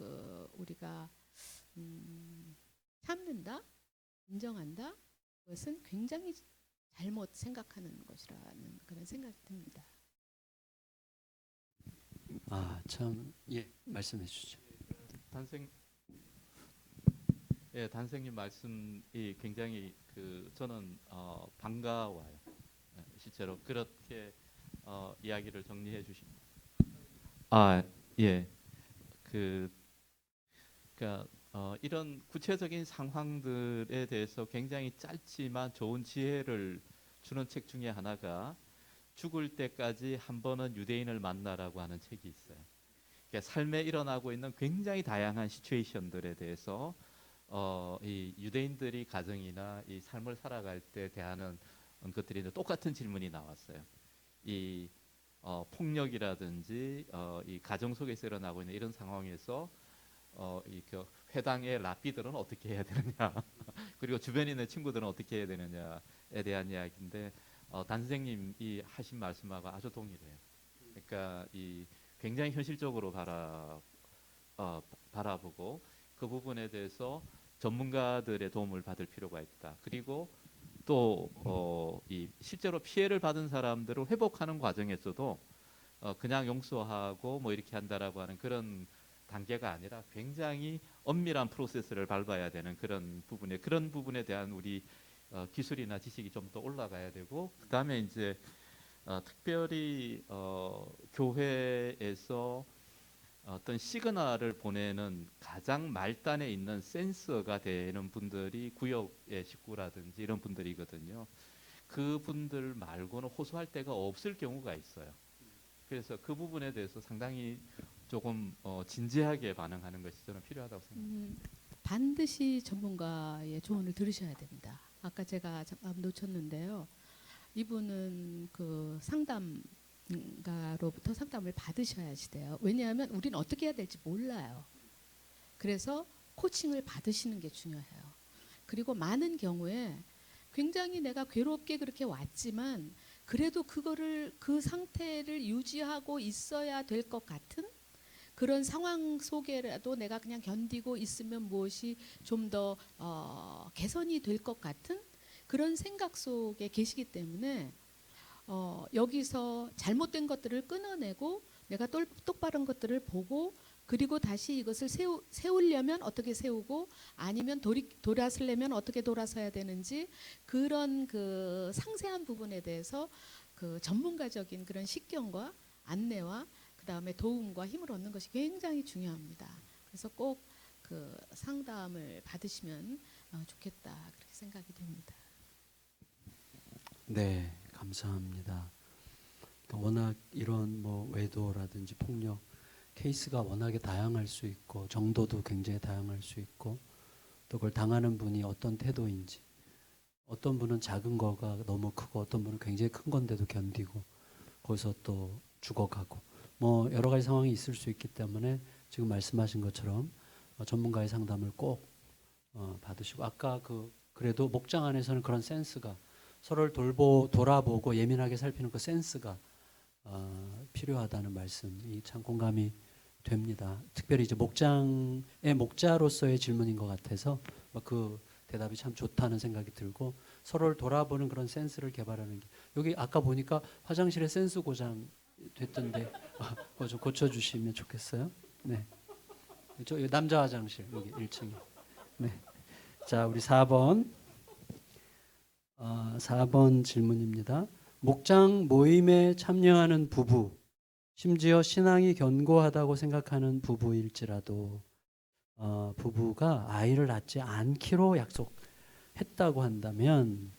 우리가 참는다, 인정한다, 그것은 굉장히 잘못 생각하는 것이라는 그런 생각이 듭니다. 말씀해 주시죠. 단생님 말씀이 굉장히 저는 반가워요. 실제로 그렇게 이야기를 정리해 주십니다. 그러니까 이런 구체적인 상황들에 대해서 굉장히 짧지만 좋은 지혜를 주는 책 중에 하나가 죽을 때까지 한 번은 유대인을 만나라고 하는 책이 있어요. 그러니까 삶에 일어나고 있는 굉장히 다양한 시츄에이션들에 대해서 이 유대인들이 가정이나 이 삶을 살아갈 때 대하는 것들이 똑같은 질문이 나왔어요. 이 폭력이라든지 이 가정 속에서 일어나고 있는 이런 상황에서 그 회당의 랍비들은 어떻게 해야 되느냐 그리고 주변에 있는 친구들은 어떻게 해야 되느냐에 대한 이야기인데 단 선생님이 하신 말씀하고 아주 동일해요. 그러니까 이 굉장히 현실적으로 바라보고 그 부분에 대해서 전문가들의 도움을 받을 필요가 있다. 그리고 또 이 실제로 피해를 받은 사람들을 회복하는 과정에서도 그냥 용서하고 뭐 이렇게 한다라고 하는 그런 단계가 아니라 굉장히 엄밀한 프로세스를 밟아야 되는 그런 부분에 대한 우리 기술이나 지식이 좀 더 올라가야 되고 그다음에 이제 특별히 교회에서 어떤 시그널을 보내는 가장 말단에 있는 센서가 되는 분들이 구역의 식구라든지 이런 분들이거든요. 그분들 말고는 호소할 데가 없을 경우가 있어요. 그래서 그 부분에 대해서 상당히 조금 진지하게 반응하는 것이 저는 필요하다고 생각합니다. 반드시 전문가의 조언을 들으셔야 됩니다. 아까 제가 잠깐 놓쳤는데요. 이분은 그 상담가로부터 상담을 받으셔야지 돼요. 왜냐하면 우리는 어떻게 해야 될지 몰라요. 그래서 코칭을 받으시는 게 중요해요. 그리고 많은 경우에 굉장히 내가 괴롭게 그렇게 왔지만 그래도 그 상태를 유지하고 있어야 될 것 같은 그런 상황 속에라도 내가 그냥 견디고 있으면 무엇이 좀 더 개선이 될 것 같은 그런 생각 속에 계시기 때문에 여기서 잘못된 것들을 끊어내고 내가 똑바른 것들을 보고 그리고 다시 이것을 세우려면 어떻게 세우고 아니면 돌아서려면 어떻게 돌아서야 되는지 그런 그 상세한 부분에 대해서 그 전문가적인 그런 식견과 안내와 그 다음에 도움과 힘을 얻는 것이 굉장히 중요합니다. 그래서 꼭 그 상담을 받으시면 좋겠다 그렇게 생각이 됩니다. 네, 감사합니다. 그러니까 워낙 이런 뭐 외도라든지 폭력 케이스가 워낙에 다양할 수 있고 정도도 굉장히 다양할 수 있고 또 그걸 당하는 분이 어떤 태도인지 어떤 분은 작은 거가 너무 크고 어떤 분은 굉장히 큰 건데도 견디고 거기서 또 죽어가고 뭐 여러 가지 상황이 있을 수 있기 때문에 지금 말씀하신 것처럼 전문가의 상담을 꼭 받으시고 아까 그래도 목장 안에서는 그런 센스가 서로를 돌아보고 예민하게 살피는 그 센스가 필요하다는 말씀이 참 공감이 됩니다. 특별히 이제 목장의 목자로서의 질문인 것 같아서 그 대답이 참 좋다는 생각이 들고 서로를 돌아보는 그런 센스를 개발하는 게 여기 아까 보니까 화장실에 센스 고장 됐던데 그거 좀 고쳐주시면 좋겠어요. 네, 저 남자 화장실 여기 1층에. 네, 자 우리 4번 4번 질문입니다. 목장 모임에 참여하는 부부, 심지어 신앙이 견고하다고 생각하는 부부일지라도 부부가 아이를 낳지 않기로 약속했다고 한다면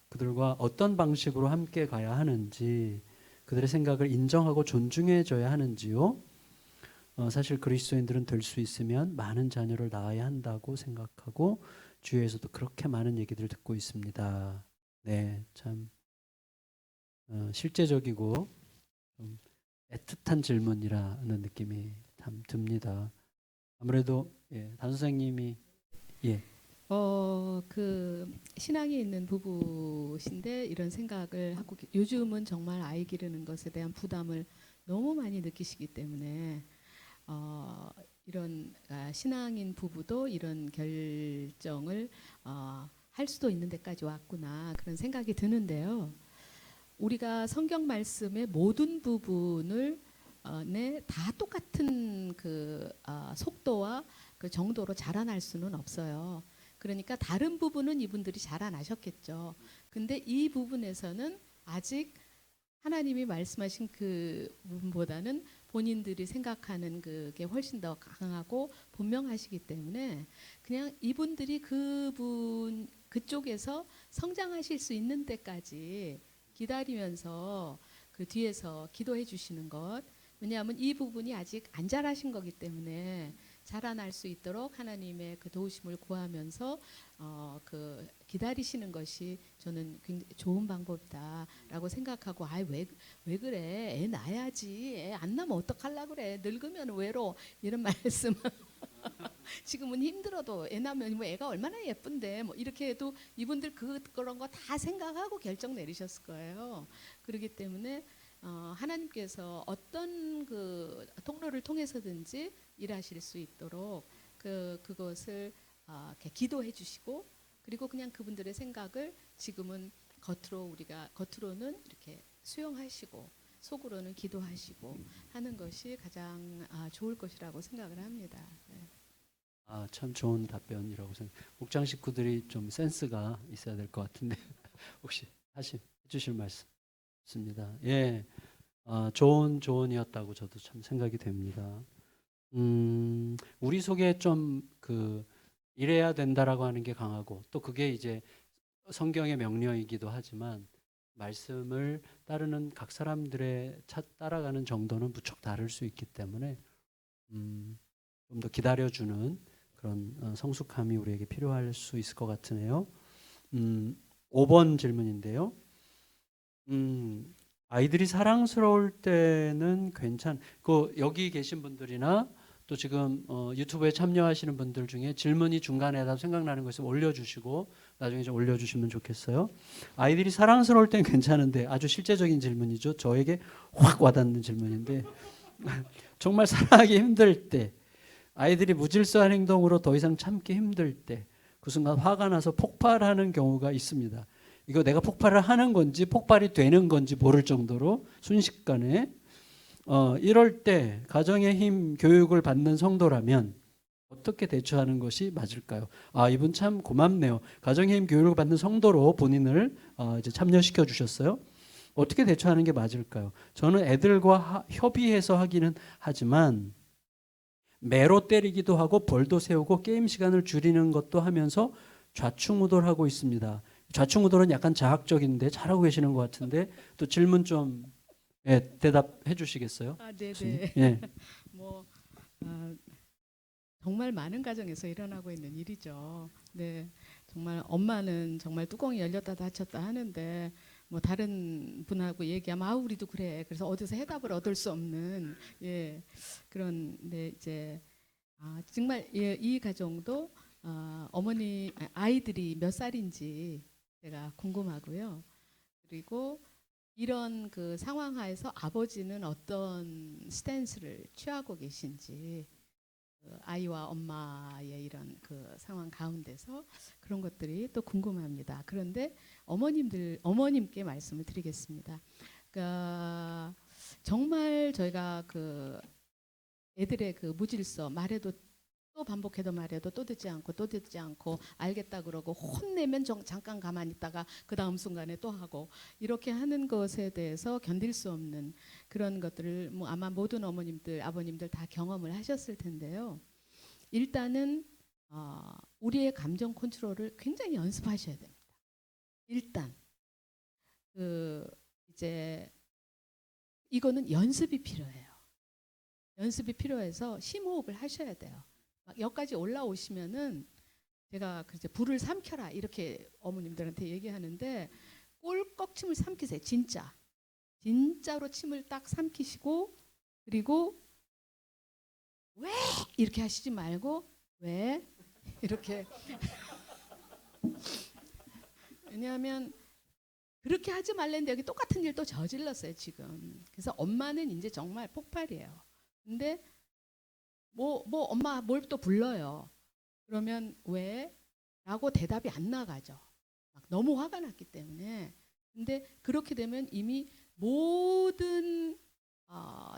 그들과 어떤 방식으로 함께 가야 하는지 그들의 생각을 인정하고 존중해줘야 하는지요. 사실 그리스도인들은 될 수 있으면 많은 자녀를 낳아야 한다고 생각하고 주위에서도 그렇게 많은 얘기들을 듣고 있습니다. 네, 참 실제적이고 좀 애틋한 질문이라는 느낌이 참 듭니다. 아무래도 단 선생님이 그 신앙이 있는 부부신데 이런 생각을 하고 요즘은 정말 아이 기르는 것에 대한 부담을 너무 많이 느끼시기 때문에 이런 신앙인 부부도 이런 결정을 할 수도 있는 데까지 왔구나 그런 생각이 드는데요. 우리가 성경 말씀의 모든 부분을 다 똑같은 그 속도와 그 정도로 자라날 수는 없어요. 그러니까 다른 부분은 이분들이 자라나셨겠죠. 근데 이 부분에서는 아직 하나님이 말씀하신 그 부분보다는 본인들이 생각하는 그게 훨씬 더 강하고 분명하시기 때문에 그냥 이분들이 그쪽에서 성장하실 수 있는 때까지 기다리면서 그 뒤에서 기도해 주시는 것. 왜냐하면 이 부분이 아직 안 자라신 거기 때문에 자라날 수 있도록 하나님의 그 도우심을 구하면서 그 기다리시는 것이 저는 굉장히 좋은 방법이다라고 생각하고 왜 그래 애 낳아야지 애 안 낳으면 어떡하려고 그래 늙으면 외로워 이런 말씀 지금은 힘들어도 애 낳으면 뭐 애가 얼마나 예쁜데 뭐 이렇게 해도 이분들 그런 거 다 생각하고 결정 내리셨을 거예요. 그렇기 때문에 하나님께서 어떤 그 통로를 통해서든지 일하실 수 있도록 그것을 이렇게 기도해 주시고 그리고 그냥 그분들의 생각을 지금은 겉으로는 이렇게 수용하시고 속으로는 기도하시고 하는 것이 가장 좋을 것이라고 생각을 합니다. 네. 참 좋은 답변이라고 생각. 목장 식구들이 좀 센스가 있어야 될 것 같은데 혹시 해주실 말씀 있습니다. 예, 좋은 조언이었다고 저도 참 생각이 됩니다. 우리 속에 좀 이래야 된다라고 하는 게 강하고 또 그게 이제 성경의 명령이기도 하지만 말씀을 따르는 각 사람들의 따라가는 정도는 무척 다를 수 있기 때문에 좀 더 기다려주는 그런 성숙함이 우리에게 필요할 수 있을 것 같으네요. 5번 질문인데요. 아이들이 사랑스러울 때는 여기 계신 분들이나 또 지금 유튜브에 참여하시는 분들 중에 질문이 중간에 생각나는 것을 올려주시고 나중에 좀 올려주시면 좋겠어요. 아이들이 사랑스러울 때는 괜찮은데 아주 실제적인 질문이죠. 저에게 확 와닿는 질문인데 정말 사랑하기 힘들 때 아이들이 무질서한 행동으로 더 이상 참기 힘들 때 그 순간 화가 나서 폭발하는 경우가 있습니다. 이거 내가 폭발을 하는 건지 폭발이 되는 건지 모를 정도로 순식간에 이럴 때 가정의 힘 교육을 받는 성도라면 어떻게 대처하는 것이 맞을까요? 아, 이분 참 고맙네요. 가정의 힘 교육을 받는 성도로 본인을 이제 참여시켜 주셨어요. 어떻게 대처하는 게 맞을까요? 저는 애들과 협의해서 하기는 하지만 매로 때리기도 하고 벌도 세우고 게임 시간을 줄이는 것도 하면서 좌충우돌하고 있습니다. 좌충우돌은 약간 자학적인데 잘하고 계시는 것 같은데 또 질문 좀 대답해 주시겠어요? 아, 교수님? 네네. 예. 뭐 아, 정말 많은 가정에서 일어나고 있는 일이죠. 네, 정말 엄마는 정말 뚜껑이 열렸다 닫혔다 하는데 뭐 다른 분하고 얘기하면 아 우리도 그래. 그래서 어디서 해답을 얻을 수 없는 그런데 이제 정말 이 가정도 어머니 아이들이 몇 살인지 제가 궁금하고요. 그리고 이런 그 상황 하에서 아버지는 어떤 스탠스를 취하고 계신지 그 아이와 엄마의 이런 그 상황 가운데서 그런 것들이 또 궁금합니다. 그런데 어머님께 말씀을 드리겠습니다. 그러니까 정말 저희가 그 애들의 그 무질서 말해도 또 반복해도 말해도 또 듣지 않고 또 듣지 않고 알겠다 그러고 혼내면 잠깐 가만히 있다가 그 다음 순간에 또 하고 이렇게 하는 것에 대해서 견딜 수 없는 그런 것들을 뭐 아마 모든 어머님들 아버님들 다 경험을 하셨을 텐데요. 일단은 우리의 감정 컨트롤을 굉장히 연습하셔야 됩니다. 일단 그 이제 이거는 연습이 필요해요. 연습이 필요해서 심호흡을 하셔야 돼요. 막 여기까지 올라오시면은 제가 이제 불을 삼켜라 이렇게 어머님들한테 얘기하는데 꼴꺽 침을 삼키세요. 진짜로 침을 딱 삼키시고 그리고 왜 이렇게 하시지 말고 왜 이렇게 왜냐하면 그렇게 하지 말랬는데 여기 똑같은 일 또 저질렀어요 지금. 그래서 엄마는 이제 정말 폭발이에요. 근데 뭐 엄마 뭘 또 불러요. 그러면 왜? 라고 대답이 안 나가죠. 막 너무 화가 났기 때문에. 근데 그렇게 되면 이미 모든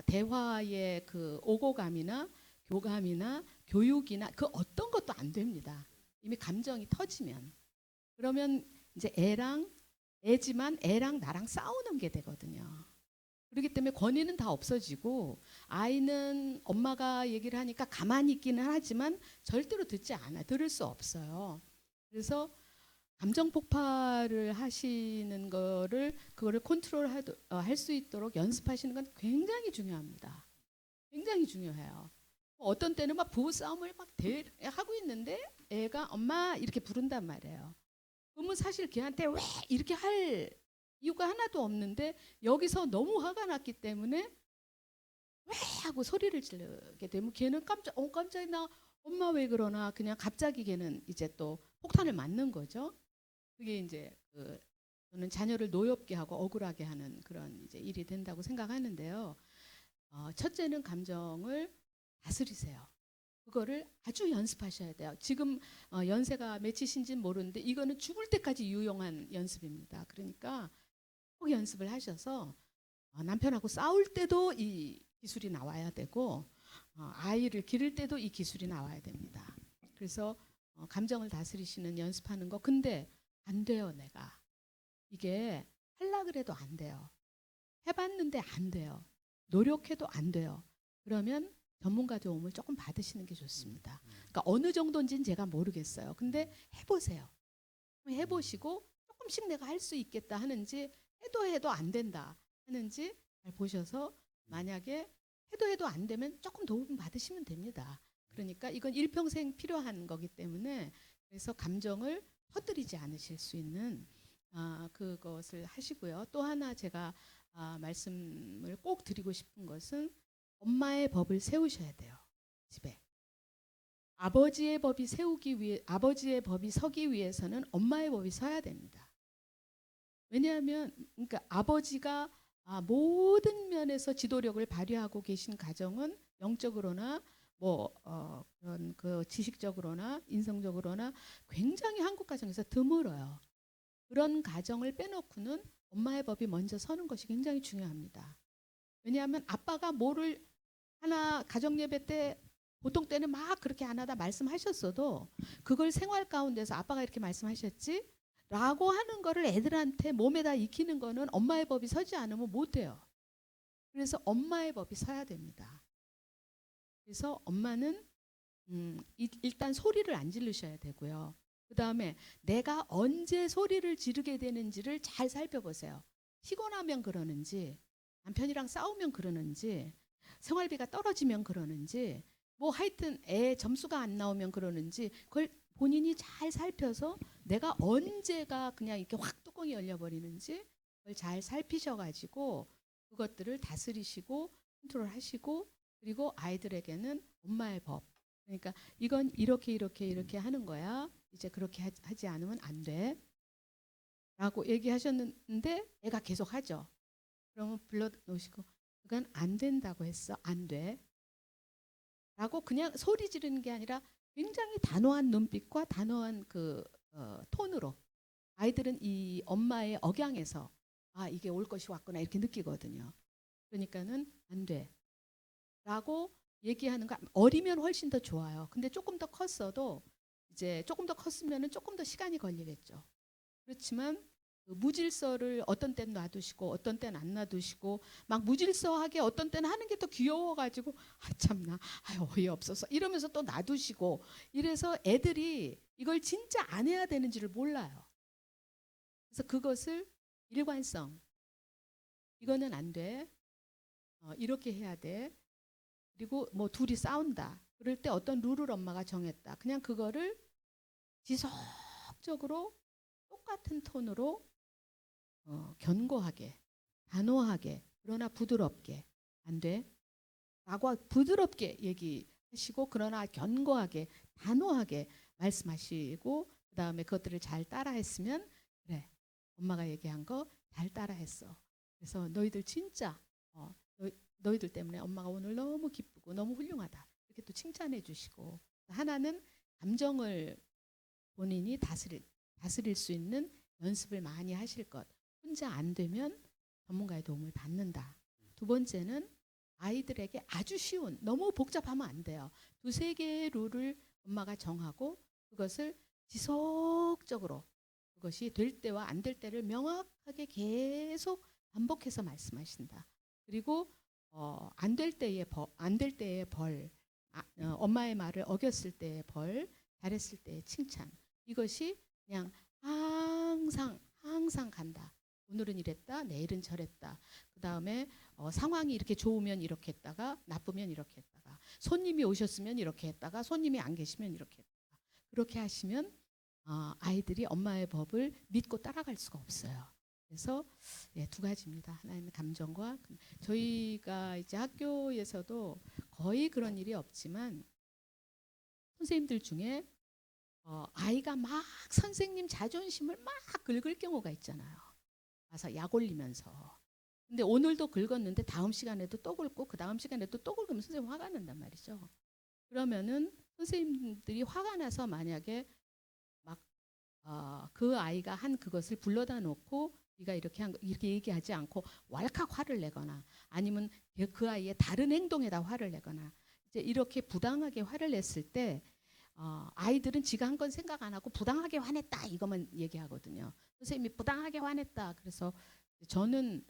대화의 그 오고감이나 교감이나 교육이나 그 어떤 것도 안 됩니다. 이미 감정이 터지면. 그러면 이제 애지만 애랑 나랑 싸우는 게 되거든요. 그렇기 때문에 권위는 다 없어지고 아이는 엄마가 얘기를 하니까 가만히 있기는 하지만 절대로 듣지 않아. 들을 수 없어요. 그래서 감정 폭발을 하시는 그거를 컨트롤 할 수 있도록 연습하시는 건 굉장히 중요합니다. 굉장히 중요해요. 어떤 때는 막 부부 싸움을 막 하고 있는데 애가 엄마 이렇게 부른단 말이에요. 그러면 사실 걔한테 왜 이렇게 할 이유가 하나도 없는데 여기서 너무 화가 났기 때문에 왜 하고 소리를 지르게 되면 걔는 깜짝이야 나 엄마 왜 그러나 그냥 갑자기 걔는 이제 또 폭탄을 맞는 거죠. 그게 이제 저는 자녀를 노엽게 하고 억울하게 하는 그런 이제 일이 된다고 생각하는데요. 첫째는 감정을 다스리세요. 그거를 아주 연습하셔야 돼요. 지금 연세가 몇이신지는 모르는데 이거는 죽을 때까지 유용한 연습입니다. 그러니까 꼭 연습을 하셔서 남편하고 싸울 때도 이 기술이 나와야 되고 아이를 기를 때도 이 기술이 나와야 됩니다. 그래서 감정을 다스리시는 연습하는 거. 근데 안 돼요. 내가 이게 하려고 해도 안 돼요. 해봤는데 안 돼요. 노력해도 안 돼요. 그러면 전문가 도움을 조금 받으시는 게 좋습니다. 그러니까 어느 정도인지는 제가 모르겠어요. 근데 해보세요. 해보시고 조금씩 내가 할 수 있겠다 하는지 해도 안 된다 하는지 잘 보셔서 만약에 해도 안 되면 조금 도움 받으시면 됩니다. 그러니까 이건 일평생 필요한 거기 때문에 그래서 감정을 터뜨리지 않으실 수 있는 그것을 하시고요. 또 하나 제가 말씀을 꼭 드리고 싶은 것은 엄마의 법을 세우셔야 돼요. 집에. 아버지의 법이 서기 위해서는 엄마의 법이 서야 됩니다. 왜냐하면 그러니까 아버지가 모든 면에서 지도력을 발휘하고 계신 가정은 영적으로나 그런 그 지식적으로나 인성적으로나 굉장히 한국 가정에서 드물어요. 그런 가정을 빼놓고는 엄마의 법이 먼저 서는 것이 굉장히 중요합니다. 왜냐하면 아빠가 뭐를 하나 가정 예배 때 보통 때는 막 그렇게 안 하다 말씀하셨어도 그걸 생활 가운데서 아빠가 이렇게 말씀하셨지? 라고 하는 거를 애들한테 몸에다 익히는 거는 엄마의 법이 서지 않으면 못 해요. 그래서 엄마의 법이 서야 됩니다. 그래서 엄마는 일단 소리를 안 지르셔야 되고요. 그 다음에 내가 언제 소리를 지르게 되는지를 잘 살펴보세요. 피곤하면 그러는지, 남편이랑 싸우면 그러는지, 생활비가 떨어지면 그러는지, 뭐 하여튼 애 점수가 안 나오면 그러는지, 그걸 본인이 잘 살펴서 내가 언제가 그냥 이렇게 확 뚜껑이 열려버리는지 그걸 잘 살피셔가지고 그것들을 다스리시고 컨트롤 하시고, 그리고 아이들에게는 엄마의 법, 그러니까 이건 이렇게 하는 거야. 이제 그렇게 하지 않으면 안 돼. 라고 얘기하셨는데 애가 계속 하죠. 그러면 불러 놓으시고 그건 안 된다고 했어. 안 돼. 라고 그냥 소리 지르는 게 아니라 굉장히 단호한 눈빛과 단호한 톤으로 아이들은 이 엄마의 억양에서 아, 이게 올 것이 왔구나 이렇게 느끼거든요. 그러니까는 안 돼. 라고 얘기하는 거 어리면 훨씬 더 좋아요. 근데 조금 더 컸어도 이제 조금 더 컸으면은 조금 더 시간이 걸리겠죠. 그렇지만 그 무질서를 어떤 때는 놔두시고 어떤 때는 안 놔두시고 막 무질서하게 어떤 때는 하는 게 또 귀여워가지고 아 참나 아유 어이없어서 이러면서 또 놔두시고 이래서 애들이 이걸 진짜 안 해야 되는지를 몰라요. 그래서 그것을 일관성 이거는 안 돼. 이렇게 해야 돼. 그리고 뭐 둘이 싸운다. 그럴 때 어떤 룰을 엄마가 정했다. 그냥 그거를 지속적으로 똑같은 톤으로 견고하게, 단호하게, 그러나 부드럽게 안 돼. 라고 부드럽게 얘기하시고 그러나 견고하게, 단호하게 말씀하시고 그 다음에 그것들을 잘 따라했으면 그래, 엄마가 얘기한 거 잘 따라했어. 그래서 너희들 진짜 너희들 때문에 엄마가 오늘 너무 기쁘고 너무 훌륭하다. 이렇게 또 칭찬해 주시고 하나는 감정을 본인이 다스릴 수 있는 연습을 많이 하실 것. 혼자 안 되면 전문가의 도움을 받는다. 두 번째는 아이들에게 아주 쉬운, 너무 복잡하면 안 돼요. 두세 개의 룰을 엄마가 정하고 그것을 지속적으로 그것이 될 때와 안 될 때를 명확하게 계속 반복해서 말씀하신다. 그리고 안 될 때의 벌, 엄마의 말을 어겼을 때의 벌, 잘했을 때의 칭찬. 이것이 그냥 항상 간다. 오늘은 이랬다, 내일은 저랬다. 그 다음에 상황이 이렇게 좋으면 이렇게 했다가 나쁘면 이렇게 했다가 손님이 오셨으면 이렇게 했다가 손님이 안 계시면 이렇게 했다가 그렇게 하시면 아이들이 엄마의 법을 믿고 따라갈 수가 없어요. 그래서 두 가지입니다. 하나는 감정과 저희가 이제 학교에서도 거의 그런 일이 없지만 선생님들 중에 아이가 막 선생님 자존심을 막 긁을 경우가 있잖아요. 와서 약 올리면서. 근데 오늘도 긁었는데 다음 시간에도 또 긁고 그 다음 시간에도 또 긁으면 선생님 화가 난단 말이죠. 그러면은 선생님들이 화가 나서 만약에 막 그 아이가 한 그것을 불러다 놓고 네가 이렇게 얘기하지 않고 왈칵 화를 내거나 아니면 그 아이의 다른 행동에다 화를 내거나 이제 이렇게 부당하게 화를 냈을 때 아이들은 지가 한 건 생각 안 하고 부당하게 화냈다 이것만 얘기하거든요. 선생님이 부당하게 화냈다. 그래서 저는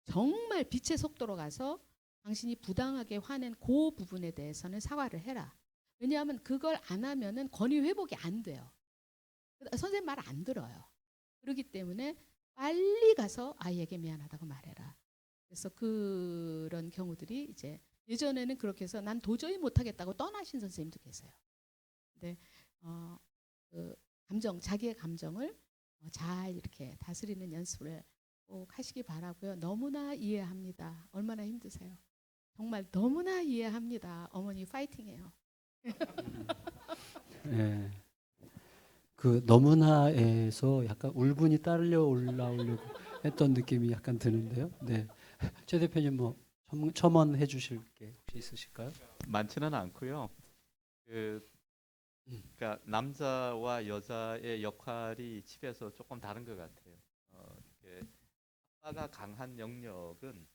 정말 빛의 속도로 가서 당신이 부당하게 화낸 그 부분에 대해서는 사과를 해라. 왜냐하면 그걸 안 하면은 권위 회복이 안 돼요. 선생님 말 안 들어요. 그렇기 때문에 빨리 가서 아이에게 미안하다고 말해라. 그래서 그런 경우들이 이제 예전에는 그렇게 해서 난 도저히 못하겠다고 떠나신 선생님도 계세요. 근데 자기의 감정을 잘 이렇게 다스리는 연습을 꼭 하시기 바라고요. 너무나 이해합니다. 얼마나 힘드세요. 정말 너무나 이해합니다. 어머니 파이팅해요. 네. 그 너무나에서 약간 울분이 딸려 올라오려고 했던 느낌이 약간 드는데요. 네, 최 대표님 뭐 첨언해 주실 게 혹시 있으실까요? 많지는 않고요. 그러니까 남자와 여자의 역할이 집에서 조금 다른 것 같아요. 이렇게 아빠가 강한 영역은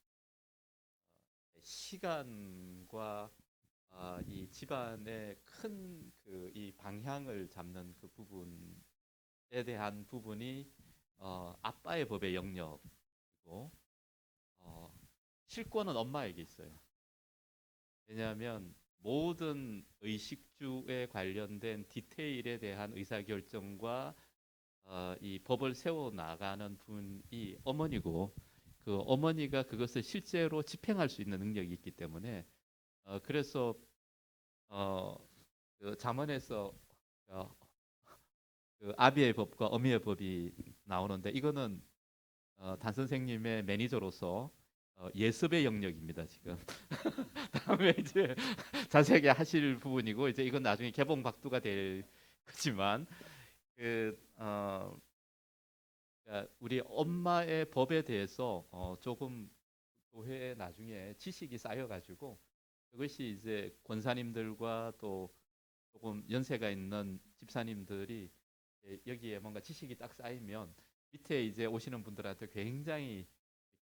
시간과 이 집안의 큰 그 이 방향을 잡는 그 부분에 대한 부분이 아빠의 법의 영역이고 실권은 엄마에게 있어요. 왜냐하면 모든 의식주에 관련된 디테일에 대한 의사결정과 이 법을 세워 나가는 분이 어머니고 그 어머니가 그것을 실제로 집행할 수 있는 능력이 있기 때문에 그래서 그 잠언에서 어, 그 아비의 법과 어미의 법이 나오는데 이거는 단 선생님의 매니저로서 예습의 영역입니다 지금. 다음에 이제 자세하게 하실 부분이고 이제 이건 나중에 개봉 박두가 될 거지만 그 그러니까 우리 엄마의 법에 대해서 조금 교회에 나중에 지식이 쌓여가지고 그것이 이제 권사님들과 또 조금 연세가 있는 집사님들이 여기에 뭔가 지식이 딱 쌓이면 밑에 이제 오시는 분들한테 굉장히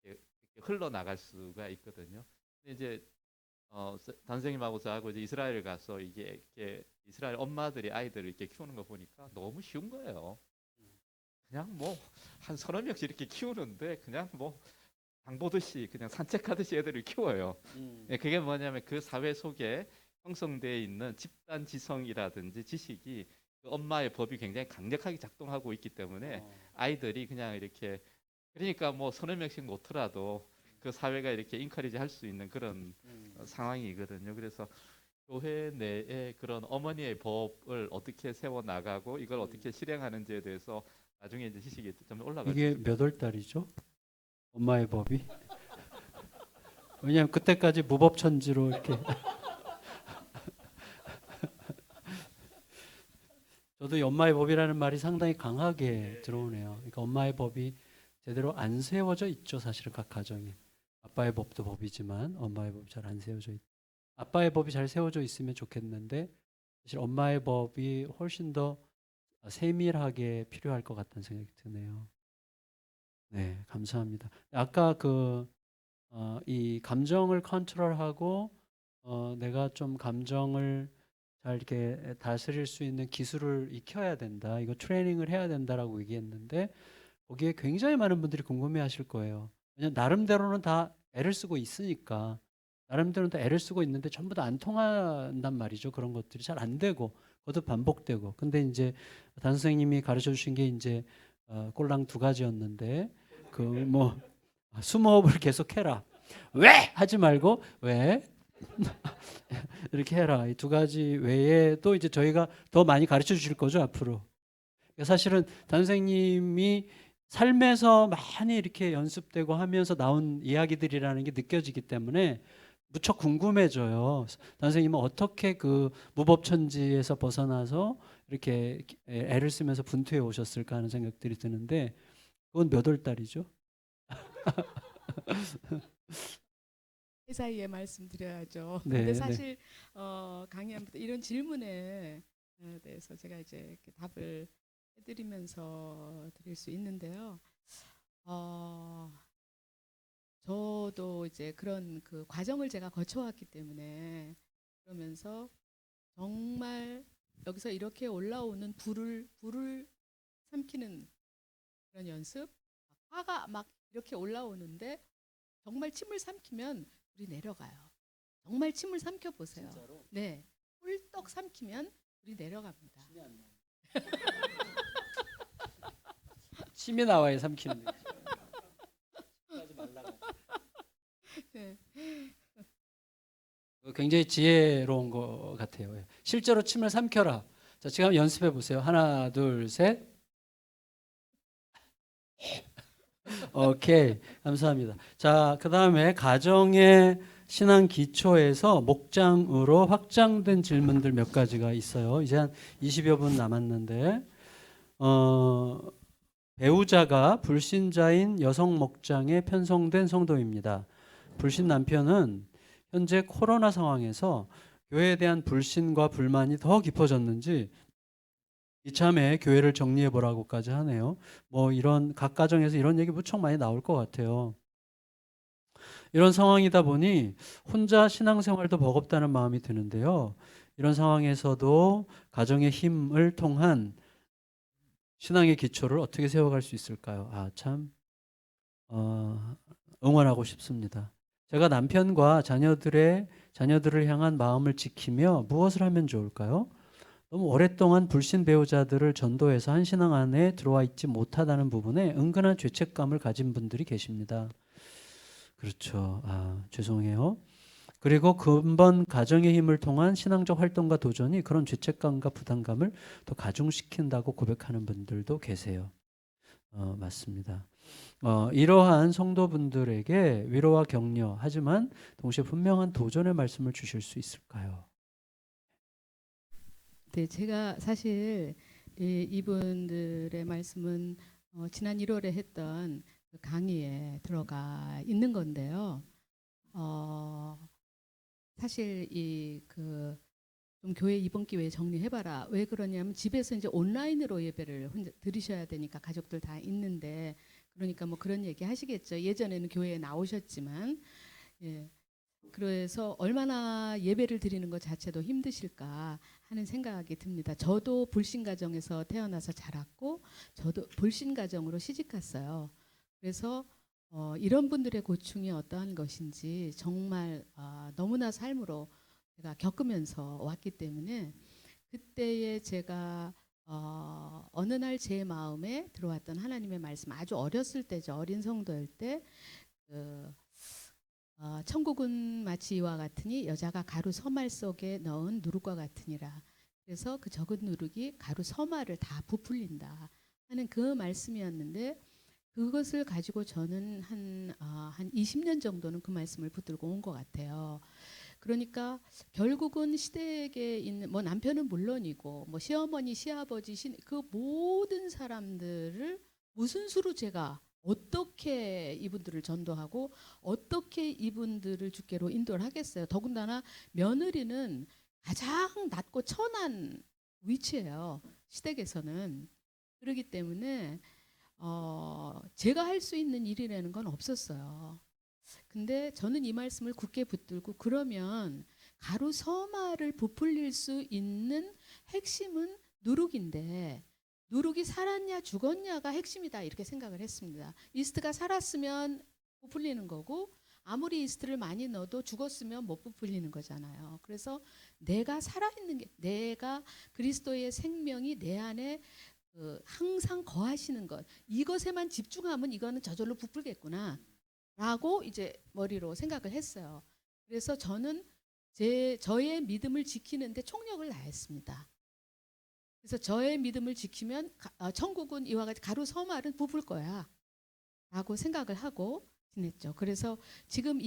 이렇게 흘러나갈 수가 있거든요. 근데 이제 선생님하고 저하고 이제 이스라엘 가서 이게 이렇게 이스라엘 엄마들이 아이들을 이렇게 키우는 거 보니까 너무 쉬운 거예요. 그냥 뭐 한 서너 명씩 이렇게 키우는데 그냥 뭐 장 보듯이 그냥 산책하듯이 애들을 키워요. 예, 그게 뭐냐면 그 사회 속에 형성되어 있는 집단 지성이라든지 지식이 그 엄마의 법이 굉장히 강력하게 작동하고 있기 때문에 아이들이 그냥 이렇게 그러니까 뭐 서너 명씩 놓더라도 그 사회가 이렇게 인커리지 할 수 있는 그런 상황이거든요. 그래서 교회 내에 그런 어머니의 법을 어떻게 세워 나가고 이걸 어떻게 실행하는지에 대해서 나중에 이제 지식이 좀 올라갈 수 이게 있습니다. 몇 월 달이죠? 엄마의 법이? 왜냐하면 그때까지 무법천지로 이렇게 저도 이 엄마의 법이라는 말이 상당히 강하게 들어오네요. 그러니까 엄마의 법이 제대로 안 세워져 있죠. 사실은 각 가정에. 아빠의 법도 법이지만 엄마의 법이 잘 안 세워져 있. 아빠의 법이 잘 세워져 있으면 좋겠는데 사실 엄마의 법이 훨씬 더 세밀하게 필요할 것 같다는 생각이 드네요. 네, 감사합니다. 아까 이 감정을 컨트롤하고 내가 좀 감정을 잘 이렇게 다스릴 수 있는 기술을 익혀야 된다. 이거 트레이닝을 해야 된다라고 얘기했는데 거기에 굉장히 많은 분들이 궁금해하실 거예요. 왜냐면 나름대로는 다 애를 쓰고 있으니까 나름대로는 다 애를 쓰고 있는데 전부 다 안 통한단 말이죠. 그런 것들이 잘 안 되고 거듭 반복되고. 근데 이제 단 선생님이 가르쳐 주신 게 이제 꼴랑 두 가지였는데 그 뭐 숨호흡을 계속해라. 왜 하지 말고 왜 이렇게 해라. 이 두 가지 외에 또 이제 저희가 더 많이 가르쳐 주실 거죠 앞으로. 사실은 선생님이 삶에서 많이 이렇게 연습되고 하면서 나온 이야기들이라는 게 느껴지기 때문에 무척 궁금해져요. 선생님은 어떻게 그 무법천지에서 벗어나서 이렇게 애를 쓰면서 분투해 오셨을까 하는 생각들이 드는데 그건 몇 월 달이죠? 그 사이에 말씀드려야죠. 네, 근데 네. 사실 강의하면서 이런 질문에 대해서 제가 이제 이렇게 답을 해드리면서 드릴 수 있는데요. 저도 이제 그런 그 과정을 제가 거쳐왔기 때문에 그러면서 정말 여기서 이렇게 올라오는 불을 삼키는 그런 연습, 화가 막 이렇게 올라오는데 정말 침을 삼키면 불이 내려가요. 정말 침을 삼켜 보세요. 진짜로? 네, 꿀떡 삼키면 불이 내려갑니다. 침이 나와야 삼키는 거지. 하지 말라고. 네. 굉장히 지혜로운 것 같아요. 실제로 침을 삼켜라. 자, 지금 한번 연습해 보세요. 하나, 둘, 셋. 오케이, 감사합니다. 자, 그 다음에 가정의 신앙 기초에서 목장으로 확장된 질문들 몇 가지가 있어요. 이제 한 20여 분 남았는데 배우자가 불신자인 여성 목장에 편성된 성도입니다. 불신 남편은 현재 코로나 상황에서 교회에 대한 불신과 불만이 더 깊어졌는지 이참에 교회를 정리해 보라고까지 하네요. 뭐 이런 각 가정에서 이런 얘기 무척 많이 나올 것 같아요. 이런 상황이다 보니 혼자 신앙생활도 버겁다는 마음이 드는데요. 이런 상황에서도 가정의 힘을 통한 신앙의 기초를 어떻게 세워갈 수 있을까요? 참 응원하고 싶습니다. 제가 남편과 자녀들을 향한 마음을 지키며 무엇을 하면 좋을까요? 너무 오랫동안 불신 배우자들을 전도해서 한 신앙 안에 들어와 있지 못하다는 부분에 은근한 죄책감을 가진 분들이 계십니다. 그렇죠. 죄송해요. 그리고 근본 가정의 힘을 통한 신앙적 활동과 도전이 그런 죄책감과 부담감을 더 가중시킨다고 고백하는 분들도 계세요. 맞습니다. 이러한 성도분들에게 위로와 격려, 하지만 동시에 분명한 도전의 말씀을 주실 수 있을까요? 네, 제가 사실 이분들의 말씀은 지난 1월에 했던 그 강의에 들어가 있는 건데요. 사실 좀 교회 이번 기회에 정리해봐라. 왜 그러냐면 집에서 이제 온라인으로 예배를 혼자 들으셔야 되니까 가족들 다 있는데, 그러니까 뭐 그런 얘기 하시겠죠. 예전에는 교회에 나오셨지만, 예. 그래서 얼마나 예배를 드리는 것 자체도 힘드실까 하는 생각이 듭니다. 저도 불신 가정에서 태어나서 자랐고, 저도 불신 가정으로 시집 갔어요. 그래서 이런 분들의 고충이 어떠한 것인지 정말 너무나 삶으로 제가 겪으면서 왔기 때문에, 그때에 제가 어느 날 제 마음에 들어왔던 하나님의 말씀, 아주 어렸을 때죠. 어린 성도일 때, 천국은 마치 이와 같으니 여자가 가루 서말 속에 넣은 누룩과 같으니라. 그래서 그 적은 누룩이 가루 서말을 다 부풀린다 하는 그 말씀이었는데, 그것을 가지고 저는 한 20년 정도는 그 말씀을 붙들고 온 것 같아요. 그러니까 결국은 시댁에 있는 뭐 남편은 물론이고 뭐 시어머니, 시아버지, 그 모든 사람들을 무슨 수로 제가 어떻게 이분들을 전도하고 어떻게 이분들을 주께로 인도를 하겠어요. 더군다나 며느리는 가장 낮고 천한 위치예요. 시댁에서는. 그렇기 때문에 제가 할 수 있는 일이라는 건 없었어요. 근데 저는 이 말씀을 굳게 붙들고, 그러면 가루 서말을 부풀릴 수 있는 핵심은 누룩인데, 누룩이 살았냐 죽었냐가 핵심이다, 이렇게 생각을 했습니다. 이스트가 살았으면 부풀리는 거고, 아무리 이스트를 많이 넣어도 죽었으면 못 부풀리는 거잖아요. 그래서 내가 살아있는 게, 내가 그리스도의 생명이 내 안에 항상 거하시는 것, 이것에만 집중하면 이거는 저절로 부풀겠구나 라고 이제 머리로 생각을 했어요. 그래서 저는 저의 믿음을 지키는데 총력을 다했습니다. 그래서 저의 믿음을 지키면 천국은 이와 같이 가루 서말은 부풀 거야 라고 생각을 하고 지냈죠. 그래서 지금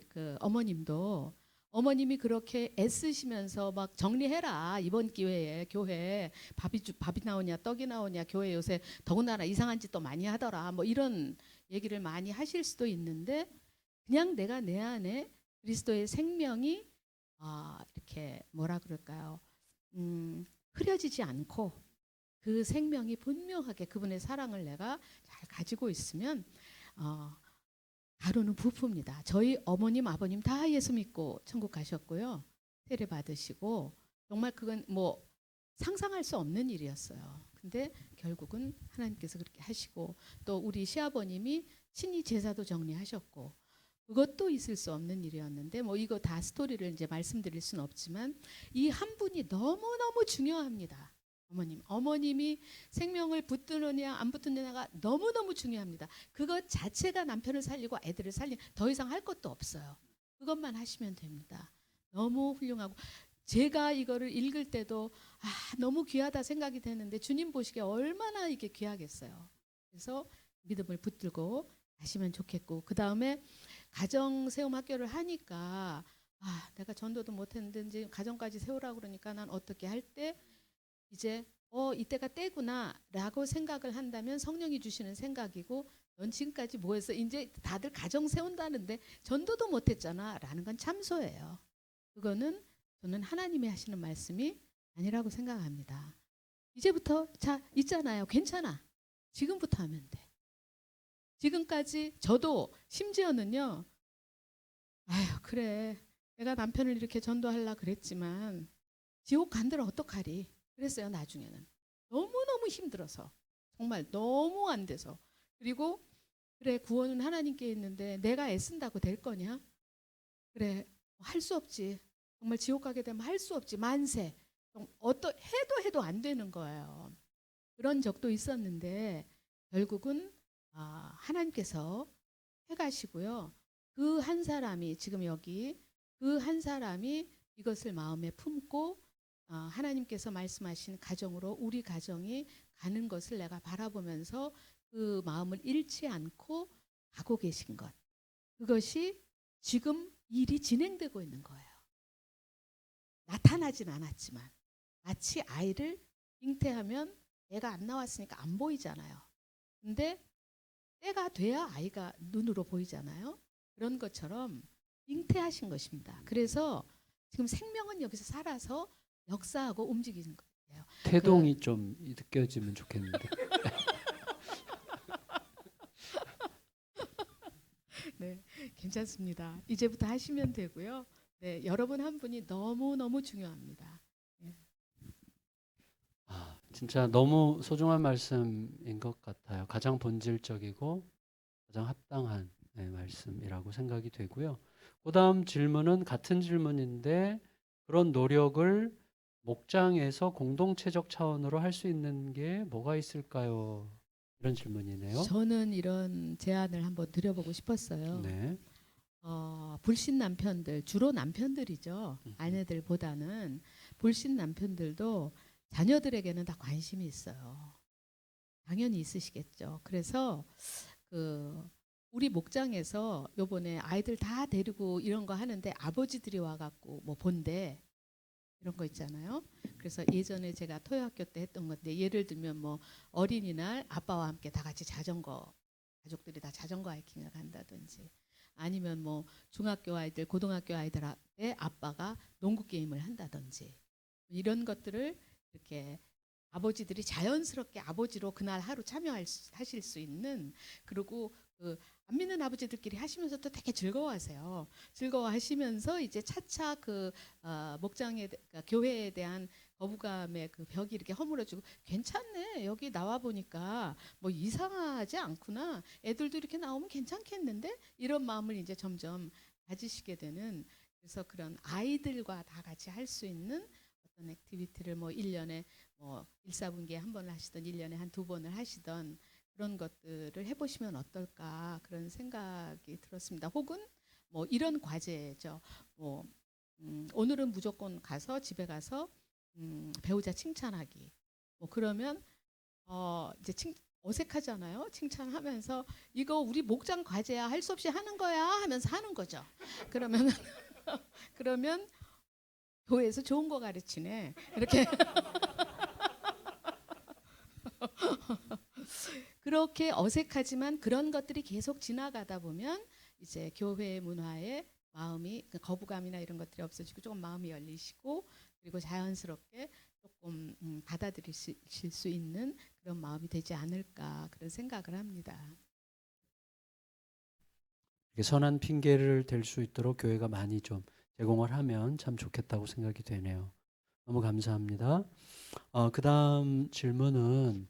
그 어머님이 그렇게 애쓰시면서 막 정리해라, 이번 기회에 교회 밥이 나오냐 떡이 나오냐, 교회 요새 더군다나 이상한 짓도 많이 하더라, 뭐 이런 얘기를 많이 하실 수도 있는데, 그냥 내가 내 안에 그리스도의 생명이 이렇게 뭐라 그럴까요? 흐려지지 않고 그 생명이 분명하게 그분의 사랑을 내가 잘 가지고 있으면 가루는 부풉니다. 저희 어머님 아버님 다 예수 믿고 천국 가셨고요. 세례 받으시고, 정말 그건 뭐 상상할 수 없는 일이었어요. 근데 결국은 하나님께서 그렇게 하시고, 또 우리 시아버님이 친히 제사도 정리하셨고, 그것도 있을 수 없는 일이었는데, 뭐 이거 다 스토리를 이제 말씀드릴 수는 없지만, 이 한 분이 너무너무 중요합니다. 어머님이 생명을 붙드느냐 안 붙드느냐가 너무너무 중요합니다. 그것 자체가 남편을 살리고 애들을 더 이상 할 것도 없어요. 그것만 하시면 됩니다. 너무 훌륭하고, 제가 이거를 읽을 때도 너무 귀하다 생각이 되는데, 주님 보시기에 얼마나 이게 귀하겠어요. 그래서 믿음을 붙들고 가시면 좋겠고, 그 다음에 가정 세움 학교를 하니까 내가 전도도 못했는데 이제 가정까지 세우라고 그러니까 난 어떻게 할 때 이제 이때가 때구나 라고 생각을 한다면 성령이 주시는 생각이고, 넌 지금까지 뭐 했어? 이제 다들 가정 세운다는데 전도도 못했잖아 라는 건 참소예요. 그거는 저는 하나님이 하시는 말씀이 아니라고 생각합니다. 이제부터 있잖아요. 괜찮아. 지금부터 하면 돼. 지금까지 저도 심지어는요, 아휴 그래 내가 남편을 이렇게 전도하려 그랬지만 지옥 간들 어떡하리 그랬어요. 나중에는 너무너무 힘들어서 정말 너무 안 돼서 그리고 그래 구원은 하나님께 있는데 내가 애쓴다고 될 거냐? 그래 할 수 없지. 정말 지옥 가게 되면 할 수 없지. 만세. 해도 안 되는 거예요. 그런 적도 있었는데 결국은 하나님께서 해가시고요. 그 한 사람이 지금 여기 그 한 사람이 이것을 마음에 품고 하나님께서 말씀하신 가정으로 우리 가정이 가는 것을 내가 바라보면서 그 마음을 잃지 않고 가고 계신 것. 그것이 지금 일이 진행되고 있는 거예요. 나타나진 않았지만 마치 아이를 잉태하면 애가 안 나왔으니까 안 보이잖아요. 근데 때가 돼야 아이가 눈으로 보이잖아요. 그런 것처럼 잉태하신 것입니다. 그래서 지금 생명은 여기서 살아서 역사하고 움직이는 거예요. 태동이 좀 느껴지면 좋겠는데. 네, 괜찮습니다. 이제부터 하시면 되고요. 네, 여러분 한 분이 너무 중요합니다. 진짜 너무 소중한 말씀인 것 같아요. 가장 본질적이고 가장 합당한 말씀이라고 생각이 되고요. 그다음 질문은 같은 질문인데 그런 노력을 목장에서 공동체적 차원으로 할 수 있는 게 뭐가 있을까요? 이런 질문이네요. 저는 이런 제안을 한번 드려보고 싶었어요. 네. 불신 남편들, 주로 남편들이죠. 아내들보다는 불신 남편들도 자녀들에게는 다 관심이 있어요. 당연히 있으시겠죠. 그래서 우리 목장에서 요번에 아이들 다 데리고 이런 거 하는데 아버지들이 와갖고 뭐 본대 이런 거 있잖아요. 그래서 예전에 제가 토요학교 때 했던 건데 예를 들면 뭐 어린이날 아빠와 함께 다 같이 가족들이 다 자전거 하이킹을 간다든지 아니면 뭐 중학교 아이들, 고등학교 아이들한테 아빠가 농구 게임을 한다든지 이런 것들을 이렇게 아버지들이 자연스럽게 아버지로 그날 하루 참여하실 수 있는 그리고 안 믿는 아버지들끼리 하시면서도 되게 즐거워하세요. 즐거워하시면서 이제 차차 목장에 교회에 대한 거부감의 그 벽이 이렇게 허물어지고 괜찮네 여기 나와 보니까 뭐 이상하지 않구나 애들도 이렇게 나오면 괜찮겠는데 이런 마음을 이제 점점 가지시게 되는 그래서 그런 아이들과 다 같이 할 수 있는 어떤 액티비티를 뭐 1년에 뭐 1사분기에 한 번을 하시던 1년에 한 2번을 하시던 그런 것들을 해보시면 어떨까 그런 생각이 들었습니다. 혹은 뭐 이런 과제죠. 뭐 오늘은 무조건 가서 집에 가서 배우자 칭찬하기. 뭐 그러면 이제 어색하잖아요. 칭찬하면서 이거 우리 목장 과제야 할 수 없이 하는 거야 하면서 하는 거죠. 그러면 교회에서 좋은 거 가르치네 이렇게 그렇게 어색하지만 그런 것들이 계속 지나가다 보면 이제 교회 문화의 마음이 거부감이나 이런 것들이 없어지고 조금 마음이 열리시고 그리고 자연스럽게 조금 받아들이실 수 있는 그런 마음이 되지 않을까 그런 생각을 합니다. 선한 핑계를 댈 수 있도록 교회가 많이 좀 제공을 하면 참 좋겠다고 생각이 되네요. 너무 감사합니다. 그다음 질문은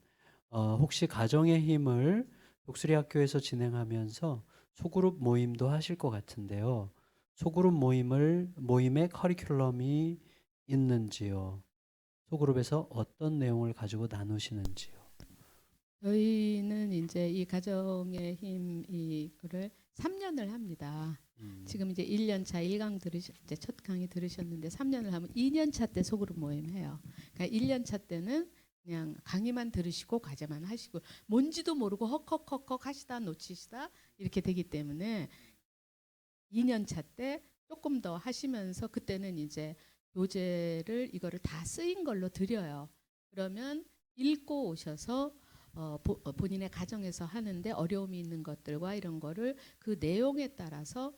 혹시 가정의 힘을 독수리 학교에서 진행하면서 소그룹 모임도 하실 것 같은데요. 소그룹 모임의 커리큘럼이 있는지요? 소그룹에서 어떤 내용을 가지고 나누시는지요? 저희는 이제 이 가정의 힘 이거를 3년을 합니다. 지금 이제 1년 차 1강 이제 첫 강의 들으셨는데 3년을 하면 2년 차 때 소그룹 모임 해요. 그러니까 1년 차 때는 그냥 강의만 들으시고 과제만 하시고 뭔지도 모르고 헉헉헉헉 하시다 놓치시다 이렇게 되기 때문에 2년 차 때 조금 더 하시면서 그때는 이제 교재를 이거를 다 쓰인 걸로 드려요. 그러면 읽고 오셔서 본인의 가정에서 하는데 어려움이 있는 것들과 이런 거를 그 내용에 따라서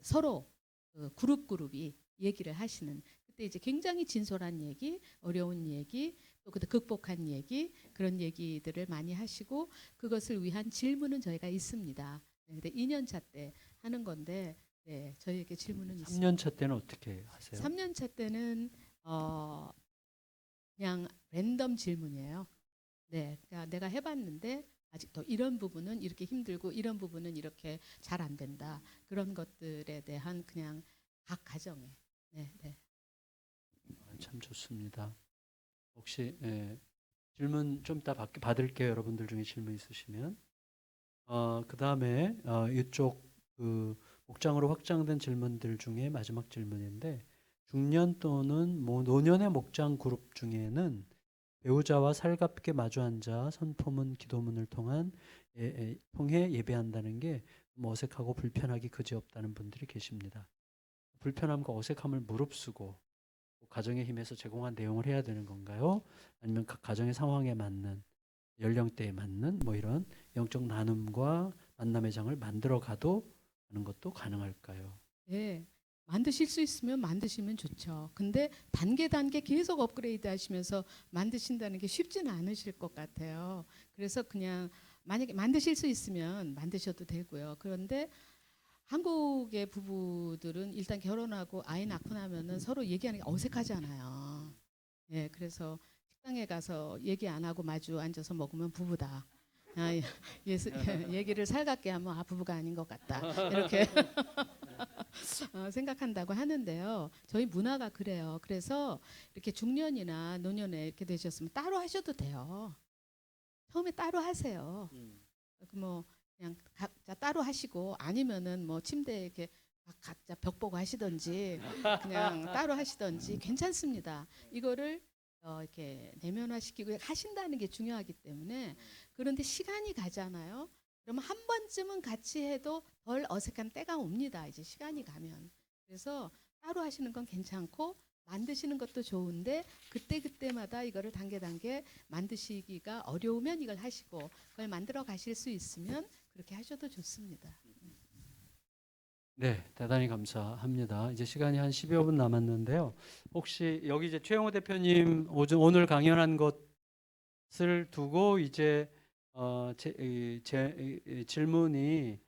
서로 그룹이 얘기를 하시는 그때 이제 굉장히 진솔한 얘기, 어려운 얘기, 또 그때 극복한 얘기 그런 얘기들을 많이 하시고 그것을 위한 질문은 저희가 있습니다. 근데 2년 차 때 하는 건데 네, 저희에게 질문은 있습니다. 3년 차 때는 어떻게 하세요? 3년 차 때는 그냥 랜덤 질문이에요. 네, 그러니까 내가 해봤는데 아직도 이런 부분은 이렇게 힘들고 이런 부분은 이렇게 잘 안 된다. 그런 것들에 대한 그냥 각 가정에 네, 네. 참 좋습니다. 혹시 질문 좀 이따 받을게요. 여러분들 중에 질문 있으시면. 그다음에 이쪽 그 목장으로 확장된 질문들 중에 마지막 질문인데 중년 또는 노년의 목장 그룹 중에는 배우자와 살갑게 마주 앉아 선포문 기도문을 통해 예배한다는 게 뭐 어색하고 불편하기 그지없다는 분들이 계십니다. 불편함과 어색함을 무릅쓰고 가정의 힘에서 제공한 내용을 해야 되는 건가요? 아니면 각 가정의 상황에 맞는 연령대에 맞는 뭐 이런 영적 나눔과 만남의 장을 만들어 가도 하는 것도 가능할까요? 네, 만드실 수 있으면 만드시면 좋죠. 근데 단계 계속 업그레이드 하시면서 만드신다는 게 쉽지는 않으실 것 같아요. 그래서 그냥 만약에 만드실 수 있으면 만드셔도 되고요. 그런데 한국의 부부들은 일단 결혼하고 아이 낳고 나면은 서로 얘기하는 게 어색하잖아요. 예, 그래서 식당에 가서 얘기 안 하고 마주 앉아서 먹으면 부부다. 아, 얘기를 살갑게 하면 부부가 아닌 것 같다. 이렇게 생각한다고 하는데요. 저희 문화가 그래요. 그래서 이렇게 중년이나 노년에 이렇게 되셨으면 따로 하셔도 돼요. 처음에 따로 하세요. 뭐 그냥 각자 따로 하시고 아니면은 뭐 침대에 이렇게 각자 벽 보고 하시던지 그냥 따로 하시던지 괜찮습니다. 이거를 이렇게 내면화시키고 하신다는 게 중요하기 때문에 그런데 시간이 가잖아요. 그러면 한 번쯤은 같이 해도 덜 어색한 때가 옵니다. 이제 시간이 가면. 그래서 따로 하시는 건 괜찮고 만드시는 것도 좋은데 그때마다 이거를 단계 만드시기가 어려우면 이걸 하시고 그걸 만들어 가실 수 있으면 그렇게 하셔도 좋습니다. 네, 대단히 감사합니다. 이제 시간이 한 10여 분 남았는데요. 혹시 여기 이제 최영호 대표님 오늘 강연한 것을 두고 이제 질문이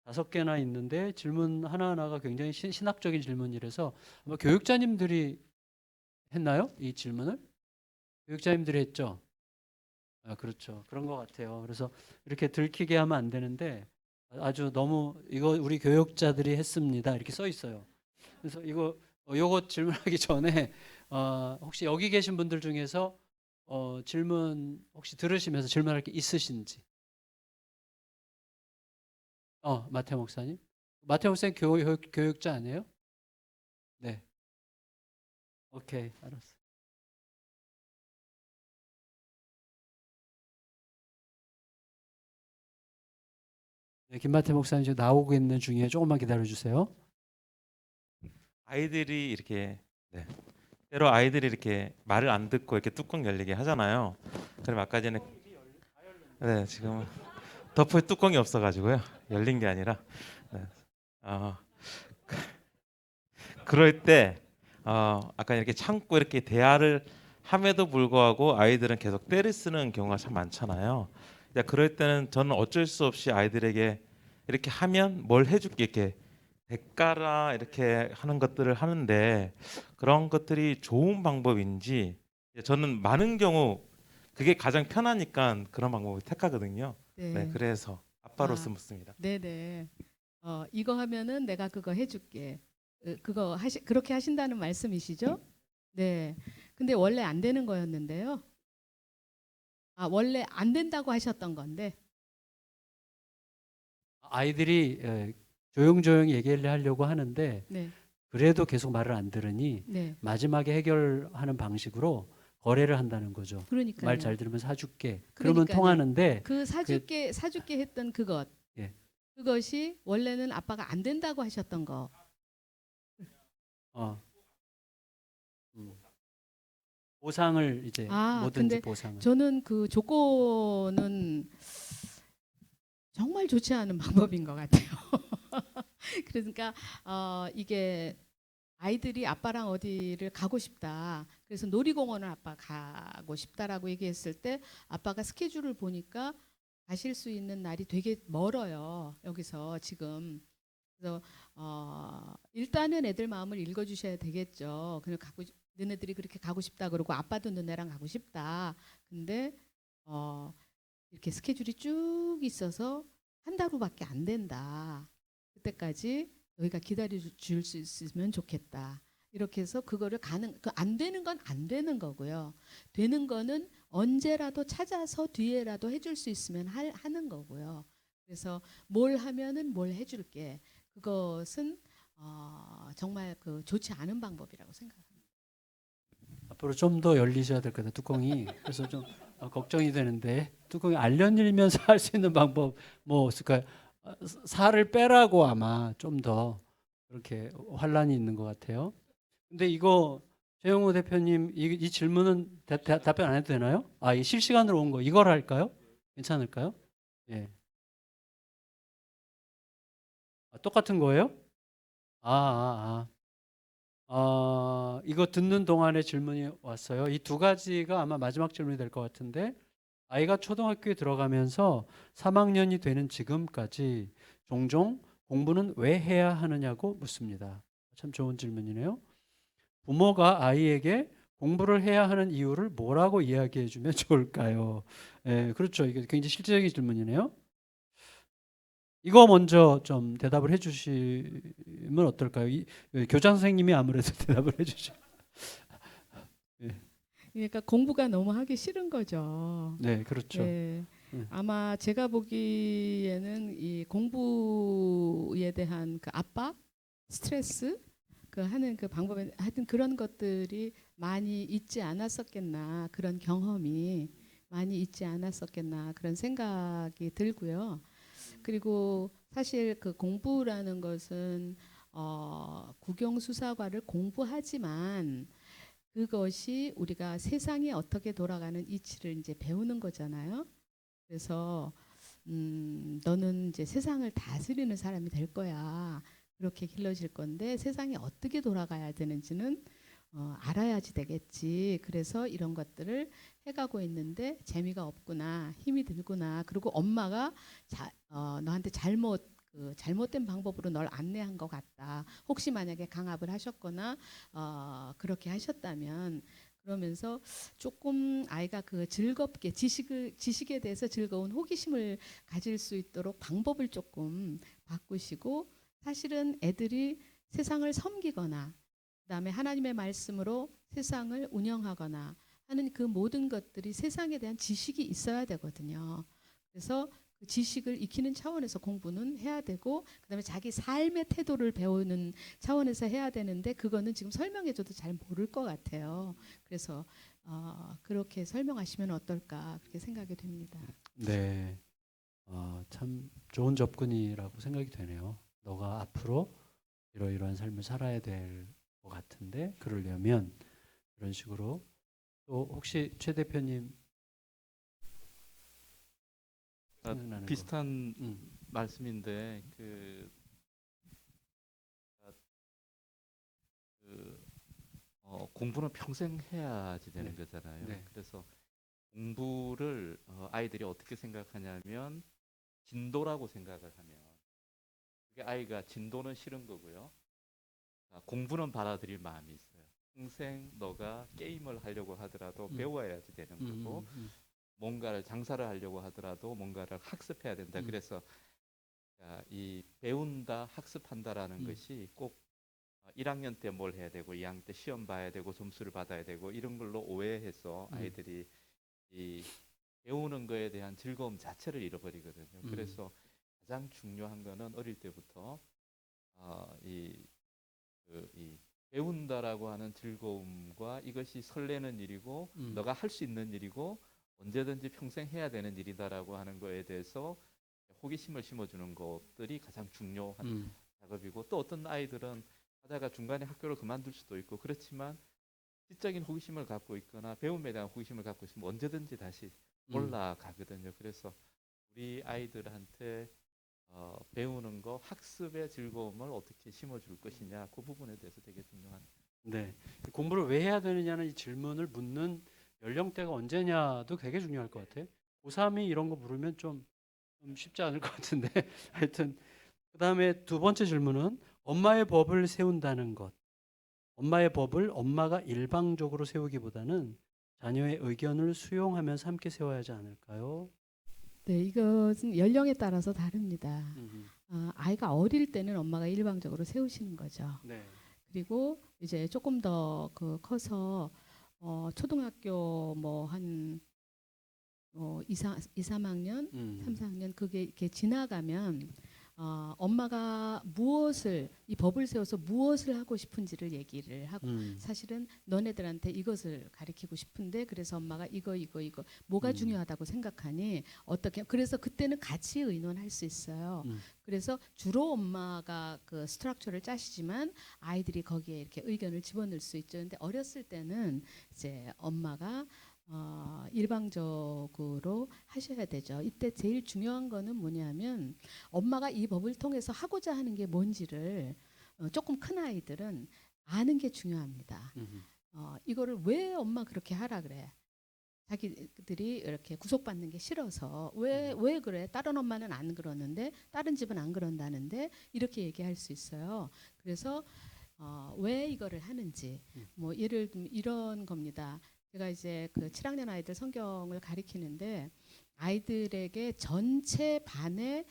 5개나 있는데 질문 하나하나가 굉장히 신학적인 질문이라서 아마 교육자님들이 했나요? 이 질문을? 교육자님들이 했죠? 그렇죠. 그런 것 같아요. 그래서 이렇게 들키게 하면 안 되는데 아주 너무 이거 우리 교육자들이 했습니다. 이렇게 써 있어요. 그래서 요거 질문하기 전에 혹시 여기 계신 분들 중에서 질문 혹시 들으시면서 질문할 게 있으신지? 마태 목사님. 마태 목사님 교육자 아니에요? 네. 오케이, 알았어. 네, 김마태 목사님 지금 나오고 있는 중에 조금만 기다려 주세요. 아이들이 이렇게 때로 아이들이 이렇게 말을 안 듣고 이렇게 뚜껑 열리게 하잖아요. 그럼 아까 전에 지금 덮을 뚜껑이 없어가지고요 열린 게 아니라 네. 어, 그럴 때 아까 이렇게 참고 이렇게 대화를 함에도 불구하고 아이들은 계속 때를 쓰는 경우가 참 많잖아요. 그럴 때는 저는 어쩔 수 없이 아이들에게 이렇게 하면 뭘 해줄게 이렇게 대가라 이렇게 하는 것들을 하는데 그런 것들이 좋은 방법인지 저는 많은 경우 그게 가장 편하니까 그런 방법을 택하거든요. 네, 네. 그래서 아빠로서 묻습니다. 네네. 이거 하면은 내가 그거 해줄게. 그렇게 하신다는 말씀이시죠? 네. 근데 원래 안 되는 거였는데요. 원래 안 된다고 하셨던 건데. 아이들이 조용조용히 얘기를 하려고 하는데 네. 그래도 계속 말을 안 들으니 네. 마지막에 해결하는 방식으로 거래를 한다는 거죠. 말 그러니까요. 잘 들으면 사줄게. 그러면 그러니까요. 통하는데 그 사줄게 했던 그것. 예. 그것이 원래는 아빠가 안 된다고 하셨던 거. 어, 보상을 이제 뭐든지 근데 보상을. 저는 그 조건은 정말 좋지 않은 방법인 것 같아요. 그러니까 이게 아이들이 아빠랑 어디를 가고 싶다. 그래서 놀이공원을 아빠 가고 싶다라고 얘기했을 때 아빠가 스케줄을 보니까 가실 수 있는 날이 되게 멀어요. 여기서 지금 그래서 일단은 애들 마음을 읽어주셔야 되겠죠. 그냥 너네들이 그렇게 가고 싶다 그러고 아빠도 너네랑 가고 싶다. 근데 이렇게 스케줄이 쭉 있어서 한 달 후밖에 안 된다. 그때까지 너희가 기다려 줄 수 있으면 좋겠다. 이렇게 해서 그거를 안 되는 건 안 되는 거고요. 되는 거는 언제라도 찾아서 뒤에라도 해줄 수 있으면 하는 거고요. 그래서 뭘 하면은 뭘 해줄게. 그것은 정말 그 좋지 않은 방법이라고 생각합니다. 앞으로 좀 더 열리셔야 될 것 같아요. 뚜껑이. 그래서 좀 걱정이 되는데 뚜껑이 안 열리면서 할 수 있는 방법 뭐 없을까요? 살을 빼라고 아마 좀 더 그렇게 환란이 있는 것 같아요. 근데 이거 최영호 대표님 이 질문은 답변 안 해도 되나요? 아, 이 실시간으로 온 거 이걸 할까요? 괜찮을까요? 예. 똑같은 거예요? 이거 듣는 동안에 질문이 왔어요. 이 두 가지가 아마 마지막 질문이 될 것 같은데 아이가 초등학교에 들어가면서 3학년이 되는 지금까지 종종 공부는 왜 해야 하느냐고 묻습니다. 참 좋은 질문이네요. 부모가 아이에게 공부를 해야 하는 이유를 뭐라고 이야기해 주면 좋을까요? 예, 그렇죠. 이게 굉장히 실질적인 질문이네요. 이거 먼저 좀 대답을 해 주시면 어떨까요? 교장 선생님이 아무래도 대답을 해 주시죠. 그러니까 공부가 너무 하기 싫은 거죠. 네, 그렇죠. 네. 네. 아마 제가 보기에는 이 공부에 대한 그 압박, 스트레스, 그 하는 그 방법에 하여튼 그런 것들이 많이 있지 않았었겠나, 그런 경험이 많이 있지 않았었겠나 그런 생각이 들고요. 그리고 사실 그 공부라는 것은 국영수사과를 공부하지만 그것이 우리가 세상이 어떻게 돌아가는 이치를 이제 배우는 거잖아요. 그래서 너는 이제 세상을 다스리는 사람이 될 거야. 그렇게 길러질 건데 세상이 어떻게 돌아가야 되는지는 알아야지 되겠지. 그래서 이런 것들을 해가고 있는데 재미가 없구나, 힘이 들구나. 그리고 엄마가 너한테 잘못된 방법으로 널 안내한 것 같다. 혹시 만약에 강압을 하셨거나 그렇게 하셨다면 그러면서 조금 아이가 그 즐겁게 지식에 대해서 즐거운 호기심을 가질 수 있도록 방법을 조금 바꾸시고 사실은 애들이 세상을 섬기거나 그다음에 하나님의 말씀으로 세상을 운영하거나 하는 그 모든 것들이 세상에 대한 지식이 있어야 되거든요. 그래서 그 지식을 익히는 차원에서 공부는 해야 되고 그다음에 자기 삶의 태도를 배우는 차원에서 해야 되는데 그거는 지금 설명해줘도 잘 모를 것 같아요. 그래서 그렇게 설명하시면 어떨까 그렇게 생각이 됩니다. 네, 참 좋은 접근이라고 생각이 되네요. 너가 앞으로 이러이러한 삶을 살아야 될 것 같은데 그러려면 이런 식으로 또 혹시 최 대표님 생각나는 비슷한 거. 말씀인데 공부는 평생 해야지 되는 네. 거잖아요. 네. 그래서 공부를 아이들이 어떻게 생각하냐면 진도라고 생각을 하면 그게 아이가 진도는 싫은 거고요. 공부는 받아들일 마음이 있어요. 평생 너가 게임을 하려고 하더라도 배워야지 되는 거고 뭔가를 장사를 하려고 하더라도 뭔가를 학습해야 된다. 그래서 이 배운다, 학습한다라는 것이 꼭 1학년 때 뭘 해야 되고 2학년 때 시험 봐야 되고 점수를 받아야 되고 이런 걸로 오해해서 아이들이 이 배우는 거에 대한 즐거움 자체를 잃어버리거든요. 그래서 가장 중요한 거는 어릴 때부터 이 배운다라고 하는 즐거움과 이것이 설레는 일이고 너가 할 수 있는 일이고 언제든지 평생 해야 되는 일이다라고 하는 거에 대해서 호기심을 심어주는 것들이 가장 중요한 작업이고 또 어떤 아이들은 하다가 중간에 학교를 그만둘 수도 있고 그렇지만 지적인 호기심을 갖고 있거나 배움에 대한 호기심을 갖고 있으면 언제든지 다시 올라가거든요. 그래서 우리 아이들한테 배우는 거 학습의 즐거움을 어떻게 심어줄 것이냐 그 부분에 대해서 되게 중요한. 네, 공부를 왜 해야 되느냐는 이 질문을 묻는 연령대가 언제냐도 되게 중요할 것 같아요. 고3이 이런 거 물으면 좀 쉽지 않을 것 같은데 하여튼 그다음에 두 번째 질문은 엄마의 법을 세운다는 것. 엄마의 법을 엄마가 일방적으로 세우기보다는 자녀의 의견을 수용하면서 함께 세워야 하지 않을까요? 네, 이것은 연령에 따라서 다릅니다. 음, 아이가 어릴 때는 엄마가 일방적으로 세우시는 거죠. 네. 그리고 이제 조금 더 커서 초등학교 뭐한 2, 3학년, 3, 4학년 그게 이렇게 지나가면 엄마가 이 법을 세워서 무엇을 하고 싶은지를 얘기를 하고 사실은 너네들한테 이것을 가르치고 싶은데 그래서 엄마가 이거 뭐가 중요하다고 생각하니 어떻게 그래서 그때는 같이 의논할 수 있어요. 그래서 주로 엄마가 그 스트럭처를 짜시지만 아이들이 거기에 이렇게 의견을 집어넣을 수 있죠. 근데 어렸을 때는 이제 엄마가 일방적으로 하셔야 되죠. 이때 제일 중요한 거는 뭐냐면 엄마가 이 법을 통해서 하고자 하는 게 뭔지를 조금 큰 아이들은 아는 게 중요합니다. 이거를 왜 엄마 그렇게 하라 그래? 자기들이 이렇게 구속받는 게 싫어서 왜 그래? 다른 엄마는 안 그러는데 다른 집은 안 그런다는데 이렇게 얘기할 수 있어요. 그래서 왜 이거를 하는지 뭐 예를 들면 이런 겁니다. 제가 이제 그 7학년 아이들 성경을 가리키는데 아이들에게 전체 반에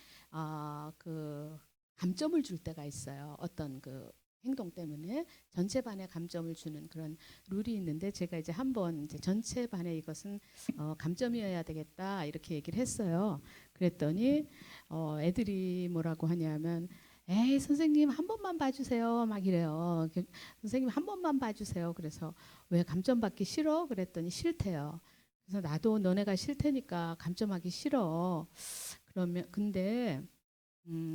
그 감점을 줄 때가 있어요. 어떤 그 행동 때문에 전체 반에 감점을 주는 그런 룰이 있는데 제가 이제 한번 이제 전체 반에 이것은 감점이어야 되겠다 이렇게 얘기를 했어요. 그랬더니 애들이 뭐라고 하냐면 에이 선생님 한 번만 봐주세요 막 이래요. 선생님 한 번만 봐주세요. 그래서 왜 감점 받기 싫어? 그랬더니 싫대요. 그래서 나도 너네가 싫다니까 감점하기 싫어. 그러면 근데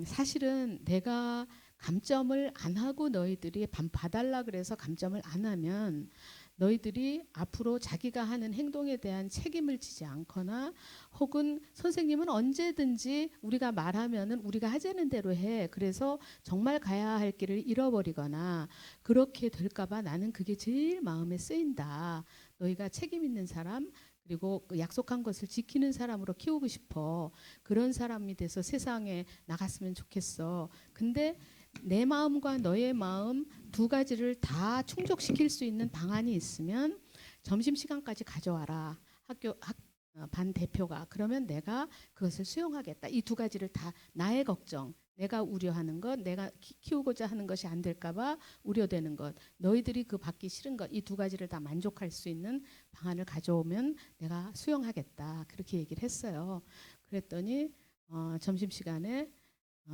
사실은 내가 감점을 안 하고 너희들이 봐달라 그래서 감점을 안 하면 너희들이 앞으로 자기가 하는 행동에 대한 책임을 지지 않거나 혹은 선생님은 언제든지 우리가 말하면은 우리가 하자는 대로 해. 그래서 정말 가야 할 길을 잃어버리거나 그렇게 될까봐 나는 그게 제일 마음에 쓰인다. 너희가 책임 있는 사람 그리고 그 약속한 것을 지키는 사람으로 키우고 싶어. 그런 사람이 돼서 세상에 나갔으면 좋겠어. 근데 내 마음과 너의 마음 두 가지를 다 충족시킬 수 있는 방안이 있으면 점심시간까지 가져와라. 반 대표가. 그러면 내가 그것을 수용하겠다. 이 두 가지를 다 나의 걱정, 내가 우려하는 것, 내가 키우고자 하는 것이 안 될까봐 우려되는 것, 너희들이 그 받기 싫은 것, 이 두 가지를 다 만족할 수 있는 방안을 가져오면 내가 수용하겠다. 그렇게 얘기를 했어요. 그랬더니 점심시간에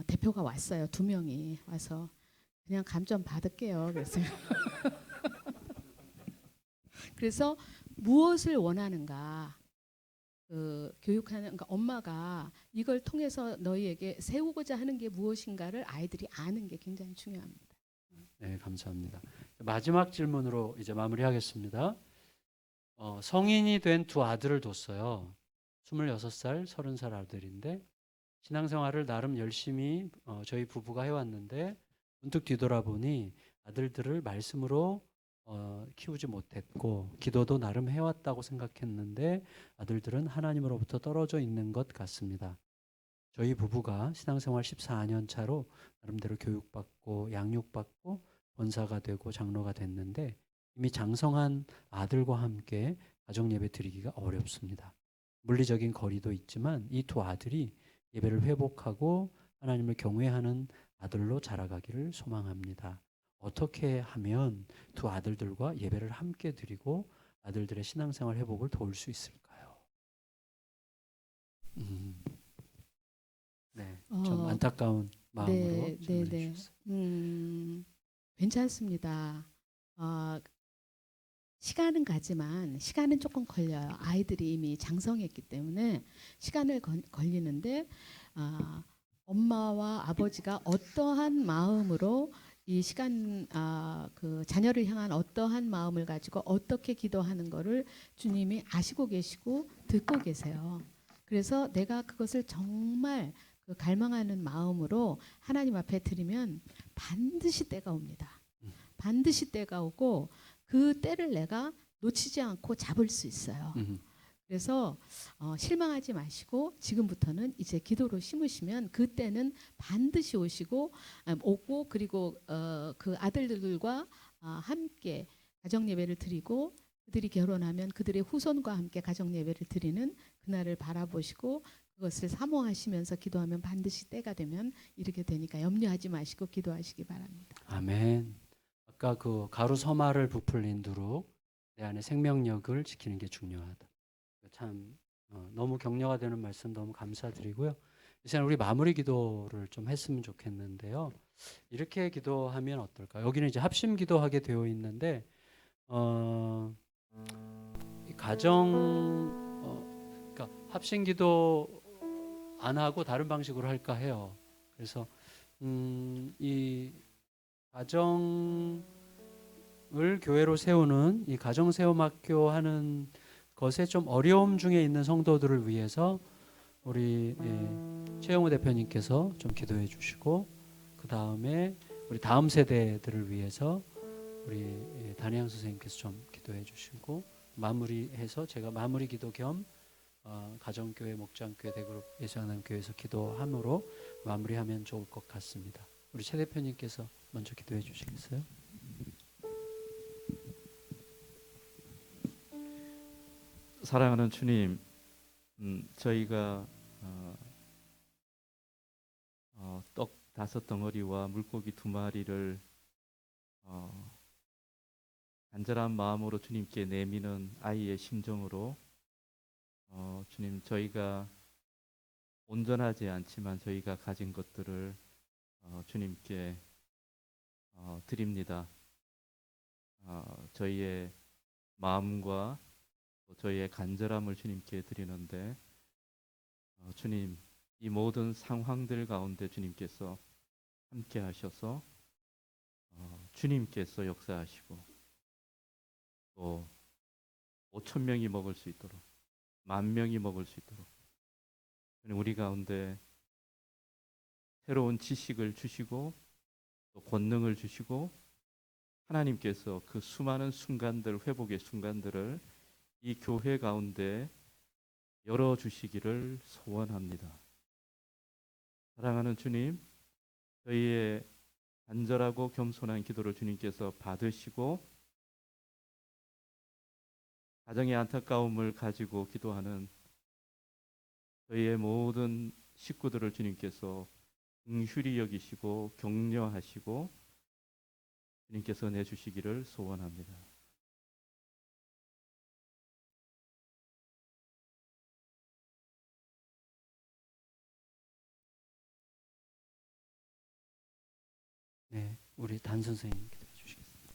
대표가 왔어요. 2명이 와서 그냥 감점 받을게요. 그래서 무엇을 원하는가? 그 교육하는 그러니까 엄마가 이걸 통해서 너희에게 세우고자 하는 게 무엇인가를 아이들이 아는 게 굉장히 중요합니다. 네, 감사합니다. 마지막 질문으로 이제 마무리하겠습니다. 성인이 된 두 아들을 뒀어요. 26살, 30살 아들인데 신앙생활을 나름 열심히 저희 부부가 해왔는데 문득 뒤돌아보니 아들들을 말씀으로 키우지 못했고 기도도 나름 해왔다고 생각했는데 아들들은 하나님으로부터 떨어져 있는 것 같습니다. 저희 부부가 신앙생활 14년 차로 나름대로 교육받고 양육받고 권사가 되고 장로가 됐는데 이미 장성한 아들과 함께 가정예배 드리기가 어렵습니다. 물리적인 거리도 있지만 이 두 아들이 예배를 회복하고 하나님을 경외하는 아들로 자라가기를 소망합니다. 어떻게 하면 두 아들들과 예배를 함께 드리고 아들들의 신앙생활 회복을 도울 수 있을까요? 네, 좀 안타까운 마음으로 질문해 주셨어요. 괜찮습니다. 시간은 가지만 시간은 조금 걸려요. 아이들이 이미 장성했기 때문에 시간을 걸리는데 엄마와 아버지가 어떠한 마음으로 이 시간 그 자녀를 향한 어떠한 마음을 가지고 어떻게 기도하는 거를 주님이 아시고 계시고 듣고 계세요. 그래서 내가 그것을 정말 그 갈망하는 마음으로 하나님 앞에 드리면 반드시 때가 옵니다. 반드시 때가 오고 그 때를 내가 놓치지 않고 잡을 수 있어요. 그래서 실망하지 마시고 지금부터는 이제 기도로 심으시면 그때는 반드시 오고 그리고 그 아들들과 함께 가정 예배를 드리고 그들이 결혼하면 그들의 후손과 함께 가정 예배를 드리는 그날을 바라보시고 그것을 사모하시면서 기도하면 반드시 때가 되면 이렇게 되니까 염려하지 마시고 기도하시기 바랍니다. 아멘. 아까 그 가루 서말을 부풀린 두룩 내 안에 생명력을 지키는 게 중요하다. 참 너무 격려가 되는 말씀 너무 감사드리고요. 이제 우리 마무리 기도를 좀 했으면 좋겠는데요. 이렇게 기도하면 어떨까요? 여기는 이제 합심 기도하게 되어 있는데 이 그러니까 합심 기도 안 하고 다른 방식으로 할까 해요. 그래서 이 가정을 교회로 세우는 이 가정세움학교 하는 것에 좀 어려움 중에 있는 성도들을 위해서 우리 최영우 대표님께서 좀 기도해 주시고 그 다음에 우리 다음 세대들을 위해서 우리 단혜양 선생님께서 좀 기도해 주시고 마무리해서 제가 마무리 기도 겸 가정교회 목장교회 대그룹 예수양남교회에서 기도함으로 마무리하면 좋을 것 같습니다. 우리 최 대표님께서 먼저 기도해 주시겠어요? 사랑하는 주님, 저희가 떡 5덩어리와 물고기 2마리를 간절한 마음으로 주님께 내미는 아이의 심정으로 주님, 저희가 온전하지 않지만 저희가 가진 것들을 주님께 드립니다. 저희의 마음과 또 저희의 간절함을 주님께 드리는데 주님, 이 모든 상황들 가운데 주님께서 함께 하셔서 주님께서 역사하시고 또 5,000명이 먹을 수 있도록 10,000명이 먹을 수 있도록 우리 가운데 새로운 지식을 주시고 또 권능을 주시고 하나님께서 그 수많은 순간들, 회복의 순간들을 이 교회 가운데 열어주시기를 소원합니다. 사랑하는 주님, 저희의 간절하고 겸손한 기도를 주님께서 받으시고 가정의 안타까움을 가지고 기도하는 저희의 모든 식구들을 주님께서 긍휼히 여기시고 격려하시고 주님께서 내주시기를 소원합니다. 네, 우리 단 선생님 기도해 주시겠습니다.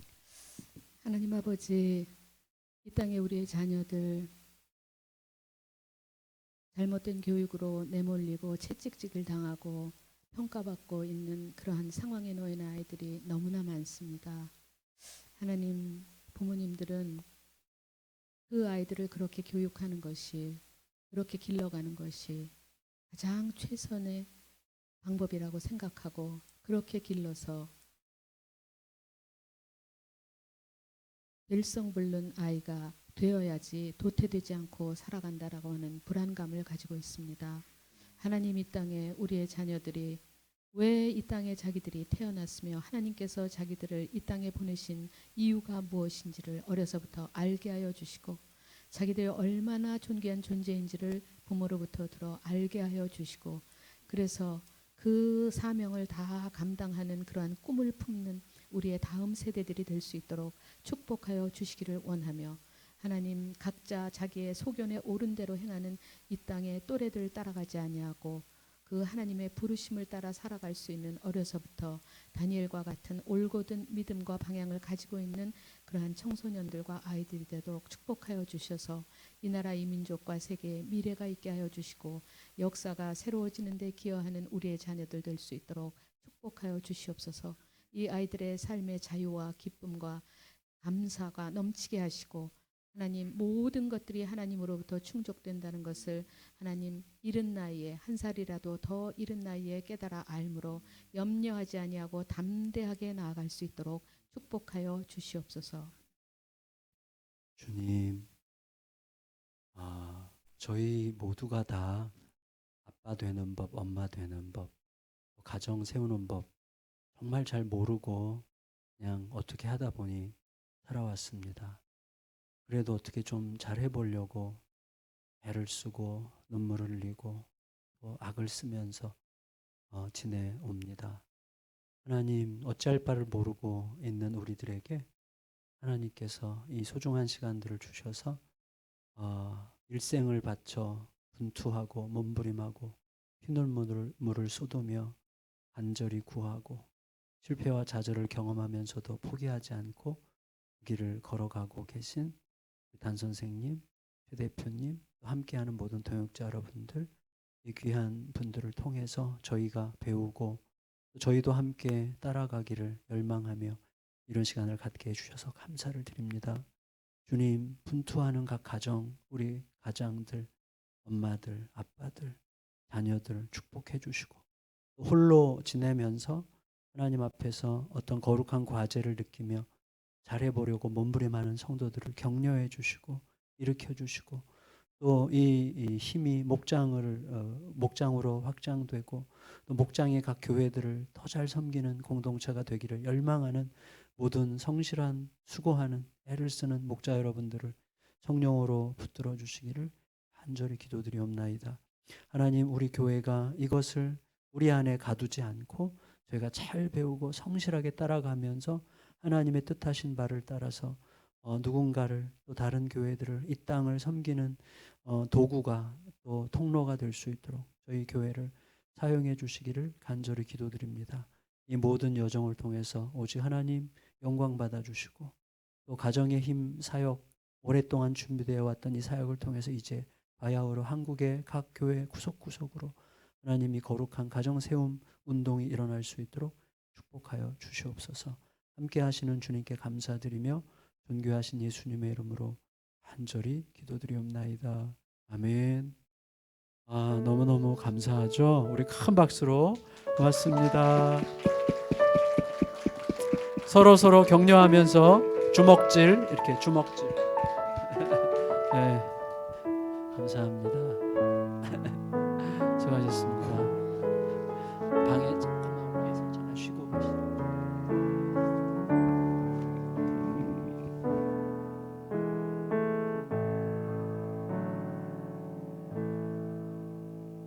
하나님 아버지, 이 땅에 우리의 자녀들 잘못된 교육으로 내몰리고 채찍질을 당하고 평가받고 있는 그러한 상황에 놓인 아이들이 너무나 많습니다. 하나님, 부모님들은 그 아이들을 그렇게 교육하는 것이, 그렇게 길러가는 것이 가장 최선의 방법이라고 생각하고 그렇게 길러서 일성불능 아이가 되어야지 도태되지 않고 살아간다라고 하는 불안감을 가지고 있습니다. 하나님, 이 땅에 우리의 자녀들이 왜 이 땅에 자기들이 태어났으며 하나님께서 자기들을 이 땅에 보내신 이유가 무엇인지를 어려서부터 알게 하여 주시고 자기들이 얼마나 존귀한 존재인지를 부모로부터 들어 알게 하여 주시고 그래서 그 사명을 다 감당하는 그러한 꿈을 품는 우리의 다음 세대들이 될 수 있도록 축복하여 주시기를 원하며 하나님, 각자 자기의 소견에 옳은 대로 행하는 이 땅의 또래들 따라가지 아니하고 그 하나님의 부르심을 따라 살아갈 수 있는 어려서부터 다니엘과 같은 올곧은 믿음과 방향을 가지고 있는 그러한 청소년들과 아이들이 되도록 축복하여 주셔서 이 나라 이 민족과 세계에 미래가 있게 하여 주시고 역사가 새로워지는 데 기여하는 우리의 자녀들 될 수 있도록 축복하여 주시옵소서. 이 아이들의 삶의 자유와 기쁨과 감사가 넘치게 하시고 하나님, 모든 것들이 하나님으로부터 충족된다는 것을 하나님, 이른 나이에 한 살이라도 더 이른 나이에 깨달아 알므로 염려하지 아니하고 담대하게 나아갈 수 있도록 축복하여 주시옵소서. 주님, 저희 모두가 다 아빠 되는 법, 엄마 되는 법, 가정 세우는 법 정말 잘 모르고 그냥 어떻게 하다 보니 살아왔습니다. 그래도 어떻게 좀 잘 해보려고 애를 쓰고 눈물을 흘리고 또 악을 쓰면서 지내옵니다. 하나님, 어찌할 바를 모르고 있는 우리들에게 하나님께서 이 소중한 시간들을 주셔서 일생을 바쳐 분투하고 몸부림하고 피눈물을 쏟으며 간절히 구하고 실패와 좌절을 경험하면서도 포기하지 않고 그 길을 걸어가고 계신 단 선생님, 최 대표님, 함께하는 모든 동역자 여러분들, 이 귀한 분들을 통해서 저희가 배우고 저희도 함께 따라가기를 열망하며 이런 시간을 갖게 해주셔서 감사를 드립니다. 주님, 분투하는 각 가정, 우리 가장들, 엄마들, 아빠들, 자녀들 축복해 주시고 홀로 지내면서 하나님 앞에서 어떤 거룩한 과제를 느끼며 잘해보려고 몸부림하는 성도들을 격려해 주시고 일으켜 주시고 또 이 힘이 목장으로 확장되고 또 목장의 각 교회들을 더 잘 섬기는 공동체가 되기를 열망하는 모든 성실한 수고하는 애를 쓰는 목자 여러분들을 성령으로 붙들어 주시기를 간절히 기도드리옵나이다. 하나님, 우리 교회가 이것을 우리 안에 가두지 않고 저희가 잘 배우고 성실하게 따라가면서 하나님의 뜻하신 바를 따라서 누군가를 또 다른 교회들을 이 땅을 섬기는 도구가 또 통로가 될 수 있도록 저희 교회를 사용해 주시기를 간절히 기도드립니다. 이 모든 여정을 통해서 오직 하나님 영광 받아 주시고 또 가정의 힘 사역 오랫동안 준비되어 왔던 이 사역을 통해서 이제 바야흐로 한국의 각 교회 구석구석으로 하나님이 거룩한 가정 세움 운동이 일어날 수 있도록 축복하여 주시옵소서. 함께 하시는 주님께 감사드리며 존귀하신 예수님의 이름으로 간절히 기도드리옵나이다. 아멘. 너무너무 감사하죠. 우리 큰 박수로 고맙습니다. 서로 격려하면서 주먹질 이렇게 주먹질. 네, 감사합니다.